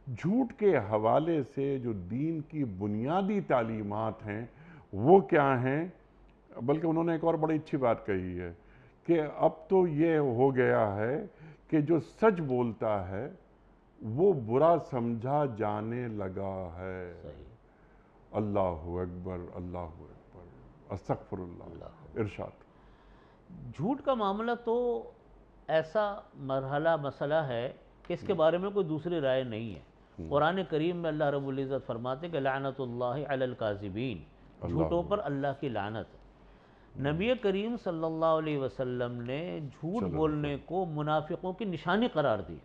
جھوٹ کے حوالے سے جو دین کی بنیادی تعلیمات ہیں وہ کیا ہیں؟ بلکہ انہوں نے ایک اور بڑی اچھی بات کہی ہے کہ اب تو یہ ہو گیا ہے کہ جو سچ بولتا ہے وہ برا سمجھا جانے لگا ہے. اللہ اکبر، اللہ اکبر، استغفر اللہ. ارشاد. جھوٹ کا معاملہ تو ایسا مسئلہ ہے کہ اس کے بارے میں کوئی دوسری رائے نہیں ہے. قرآن کریم میں اللہ رب العزت فرماتے ہیں کہ لعنت اللہ علی الکاذبین، جھوٹوں پر اللہ کی لعنت. نبی کریم صلی اللہ علیہ وسلم نے جھوٹ بولنے کو منافقوں کی نشانی قرار دی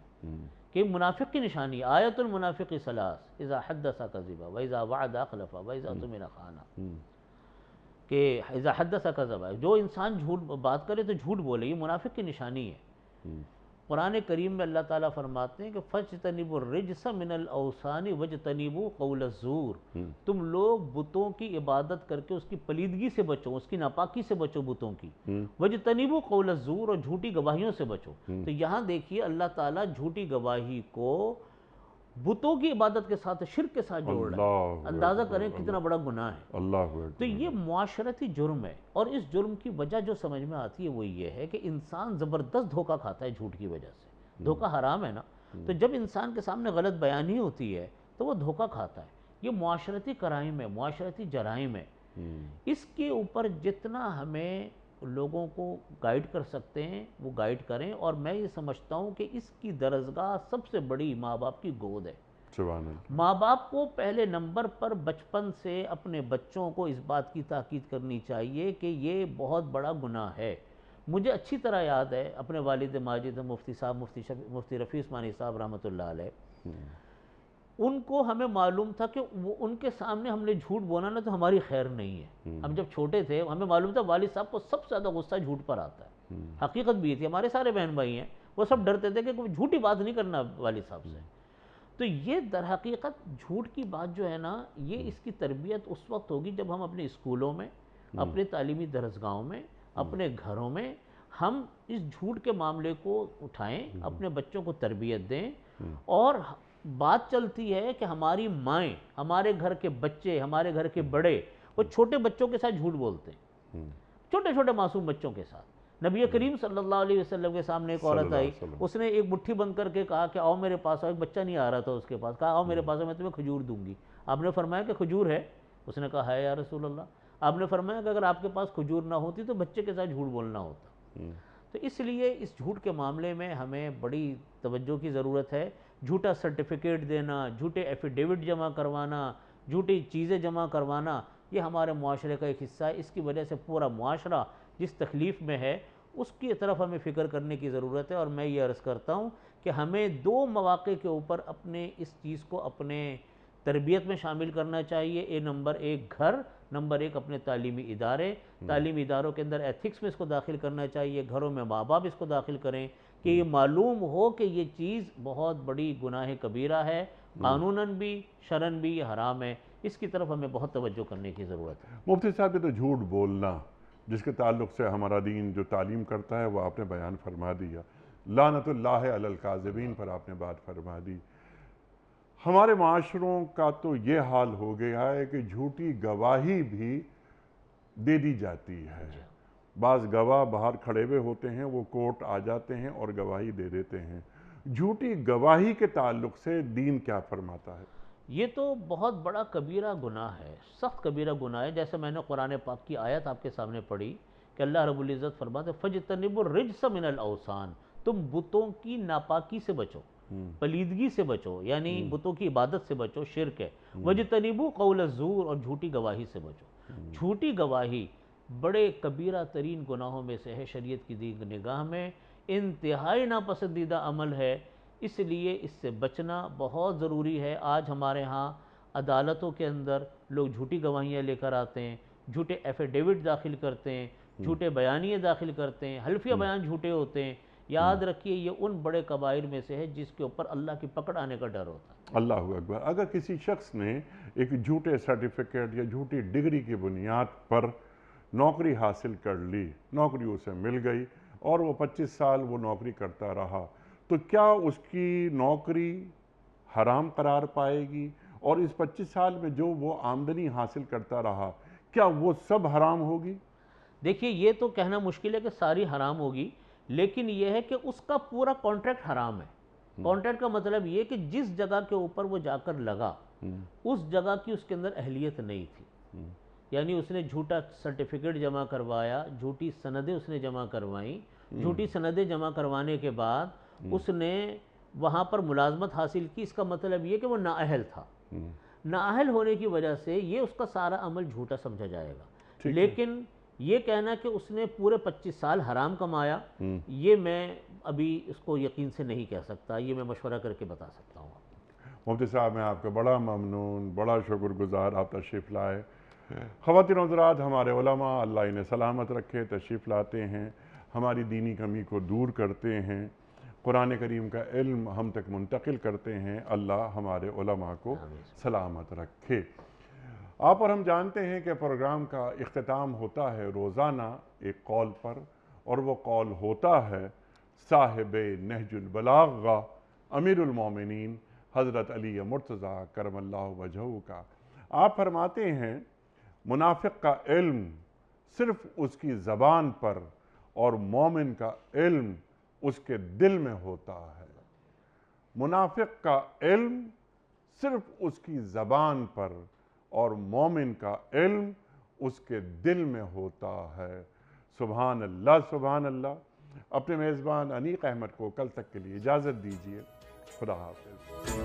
کہ منافق کی نشانی آیت المنافق ثلاث اذا حدث کذب واذا وعد اخلف واذا اؤتمن خان، کہ اذا حدث کذب، جو انسان جھوٹ بات کرے تو جھوٹ بولے، یہ منافق کی نشانی ہے. قرآن کریم میں اللہ تعالیٰ فرماتے ہیں کہ فَاجْتَنِبُوا الرِّجْسَ مِنَ الْأَوْثَانِ وَاجْتَنِبُوا قَوْلَ الزُّورِ، تم لوگ بتوں کی عبادت کر کے اس کی پلیدگی سے بچو، اس کی ناپاکی سے بچو بتوں کی. وَاجْتَنِبُوا قَوْلَ الزُّورِ، اور جھوٹی گواہیوں سے بچو. تو یہاں دیکھیے اللہ تعالیٰ جھوٹی گواہی کو بتوں کی عبادت کے ساتھ، شرک کے ساتھ جوڑ رہا ہے. اندازہ کریں کتنا بڑا گناہ ہے. تو یہ معاشرتی جرم ہے، اور اس جرم کی وجہ جو سمجھ میں آتی ہے وہ یہ ہے کہ انسان زبردست دھوکہ کھاتا ہے جھوٹ کی وجہ سے. دھوکہ حرام ہے نا، تو جب انسان کے سامنے غلط بیانی ہوتی ہے تو وہ دھوکہ کھاتا ہے. یہ معاشرتی کرائم ہے، معاشرتی جرائم ہے. اس کے اوپر جتنا ہمیں لوگوں کو گائیڈ کر سکتے ہیں وہ گائیڈ کریں. اور میں یہ سمجھتا ہوں کہ اس کی درسگاہ سب سے بڑی ماں باپ کی گود ہے. ماں باپ کو پہلے نمبر پر بچپن سے اپنے بچوں کو اس بات کی تاکید کرنی چاہیے کہ یہ بہت بڑا گناہ ہے. مجھے اچھی طرح یاد ہے اپنے والد ماجد مفتی صاحب مفتی رفیع عثمانی صاحب رحمۃ اللہ علیہ، ان کو ہمیں معلوم تھا کہ ان کے سامنے ہم نے جھوٹ بولا نا تو ہماری خیر نہیں ہے. ہم جب چھوٹے تھے ہمیں معلوم تھا والد صاحب کو سب سے زیادہ غصہ جھوٹ پر آتا ہے. حقیقت بھی یہ تھی، ہمارے سارے بہن بھائی ہیں وہ سب ڈرتے تھے کہ کوئی جھوٹی بات نہیں کرنا والد صاحب سے. تو یہ در حقیقت جھوٹ کی بات جو ہے نا، یہ اس کی تربیت اس وقت ہوگی جب ہم اپنے اسکولوں میں، اپنے تعلیمی درسگاہوں میں، اپنے گھروں میں ہم اس جھوٹ کے معاملے کو اٹھائیں، اپنے بچوں کو تربیت دیں. اور بات چلتی ہے کہ ہماری مائیں، ہمارے گھر کے بچے، ہمارے گھر کے بڑے وہ چھوٹے بچوں کے ساتھ جھوٹ بولتے ہیں، چھوٹے چھوٹے معصوم بچوں کے ساتھ. نبی کریم صلی اللہ علیہ وسلم کے سامنے ایک عورت آئی، اس نے ایک مٹھی بند کر کے کہا کہ آؤ میرے پاس آؤ. ایک بچہ نہیں آ رہا تھا اس کے پاس، کہا آؤ میرے پاس آؤ میں تمہیں کھجور دوں گی. آپ نے فرمایا کہ کھجور ہے؟ اس نے کہا ہے یا رسول اللہ. آپ نے فرمایا کہ اگر آپ کے پاس کھجور نہ ہوتی تو بچے کے ساتھ جھوٹ بولنا ہوتا. تو اس لیے اس جھوٹ کے معاملے میں ہمیں بڑی توجہ کی ضرورت ہے. جھوٹا سرٹیفکیٹ دینا، جھوٹے ایفیڈیوٹ جمع کروانا، جھوٹی چیزیں جمع کروانا، یہ ہمارے معاشرے کا ایک حصہ ہے. اس کی وجہ سے پورا معاشرہ جس تکلیف میں ہے اس کی طرف ہمیں فکر کرنے کی ضرورت ہے. اور میں یہ عرض کرتا ہوں کہ ہمیں دو مواقع کے اوپر اپنے اس چیز کو اپنے تربیت میں شامل کرنا چاہیے. نمبر 1 گھر، نمبر 1 اپنے تعلیمی ادارے، تعلیمی اداروں کے اندر ایتھکس میں اس کو داخل کرنا چاہیے. گھروں میں ماں باپ اس کو داخل کریں کہ یہ معلوم ہو کہ یہ چیز بہت بڑی گناہ کبیرہ ہے، قانوناً بھی شرعاً بھی یہ حرام ہے. اس کی طرف ہمیں بہت توجہ کرنے کی ضرورت ہے. مفتی صاحب یہ تو جھوٹ بولنا جس کے تعلق سے ہمارا دین جو تعلیم کرتا ہے وہ آپ نے بیان فرما دیا. لعنت اللہ علی الکاذبین پر آپ نے بات فرما دی. ہمارے معاشروں کا تو یہ حال ہو گیا ہے کہ جھوٹی گواہی بھی دے دی جاتی ہے. بعض گواہ باہر کھڑے ہوئے ہوتے ہیں، وہ کورٹ آ جاتے ہیں اور گواہی دے دیتے ہیں. جھوٹی گواہی کے تعلق سے دین کیا فرماتا ہے؟ یہ تو بہت بڑا کبیرہ گناہ ہے، سخت کبیرہ گناہ ہے. جیسے میں نے قرآن پاک کی آیت آپ کے سامنے پڑھی کہ اللہ رب العزت فرماتے فَجْتَنِبُوا الرِّجْسَ مِنَ الْأَوْثَانِ، تم بتوں کی ناپاکی سے بچو، پلیدگی سے بچو، یعنی بتوں کی عبادت سے بچو، شرک ہے. وَجْتَنِبُوا قَوْلَ الزُّورِ، اور جھوٹی گواہی سے بچو. جھوٹی گواہی بڑے کبیرہ ترین گناہوں میں سے ہے شریعت کی نگاہ میں، انتہائی ناپسندیدہ عمل ہے. اس لیے اس سے بچنا بہت ضروری ہے. آج ہمارے ہاں عدالتوں کے اندر لوگ جھوٹی گواہیاں لے کر آتے ہیں، جھوٹے ایفیڈیوٹ داخل کرتے ہیں، جھوٹے بیانیے داخل کرتے ہیں، حلفیہ بیان جھوٹے ہوتے ہیں. یاد رکھیے یہ ان بڑے کبائر میں سے ہے جس کے اوپر اللہ کی پکڑ آنے کا ڈر ہوتا ہے. اللہ اکبر. اگر کسی شخص نے ایک جھوٹے سرٹیفکیٹ یا جھوٹی ڈگری کی بنیاد پر نوکری حاصل کر لی، نوکری اسے مل گئی اور وہ 25 سال وہ نوکری کرتا رہا، تو کیا اس کی نوکری حرام قرار پائے گی؟ اور اس 25 سال میں جو وہ آمدنی حاصل کرتا رہا کیا وہ سب حرام ہوگی؟ دیکھیے یہ تو کہنا مشکل ہے کہ ساری حرام ہوگی، لیکن یہ ہے کہ اس کا پورا کانٹریکٹ حرام ہے. کانٹریکٹ کا مطلب یہ کہ جس جگہ کے اوپر وہ جا کر لگا اس جگہ کی اس کے اندر اہلیت نہیں تھی، یعنی اس نے جھوٹا سرٹیفکیٹ جمع کروایا، جھوٹی سندیں اس نے جمع کروائیں. جھوٹی سندیں جمع کروانے کے بعد اس نے وہاں پر ملازمت حاصل کی. اس کا مطلب یہ کہ وہ نااہل تھا. نااہل ہونے کی وجہ سے یہ اس کا سارا عمل جھوٹا سمجھا جائے گا. لیکن یہ کہنا کہ اس نے پورے 25 سال حرام کمایا، یہ میں ابھی اس کو یقین سے نہیں کہہ سکتا، یہ میں مشورہ کر کے بتا سکتا ہوں. مفتی صاحب میں آپ کا بڑا ممنون، بڑا شکر گزار، آپ تشریف لائے. خواتین و حضرات، ہمارے علماء اللہ انہیں سلامت رکھے تشریف لاتے ہیں، ہماری دینی کمی کو دور کرتے ہیں، قرآن کریم کا علم ہم تک منتقل کرتے ہیں. اللہ ہمارے علماء کو سلامت رکھے. آپ اور ہم جانتے ہیں کہ پروگرام کا اختتام ہوتا ہے روزانہ ایک قول پر، اور وہ قول ہوتا ہے صاحب نہج البلاغہ امیر المومنین حضرت علی مرتضیٰ کرم اللہ وجہہ کا. آپ فرماتے ہیں منافق کا علم صرف اس کی زبان پر اور مومن کا علم اس کے دل میں ہوتا ہے. منافق کا علم صرف اس کی زبان پر اور مومن کا علم اس کے دل میں ہوتا ہے. سبحان اللہ سبحان اللہ. اپنے میزبان انیق احمد کو کل تک کے لیے اجازت دیجیے. خدا حافظ.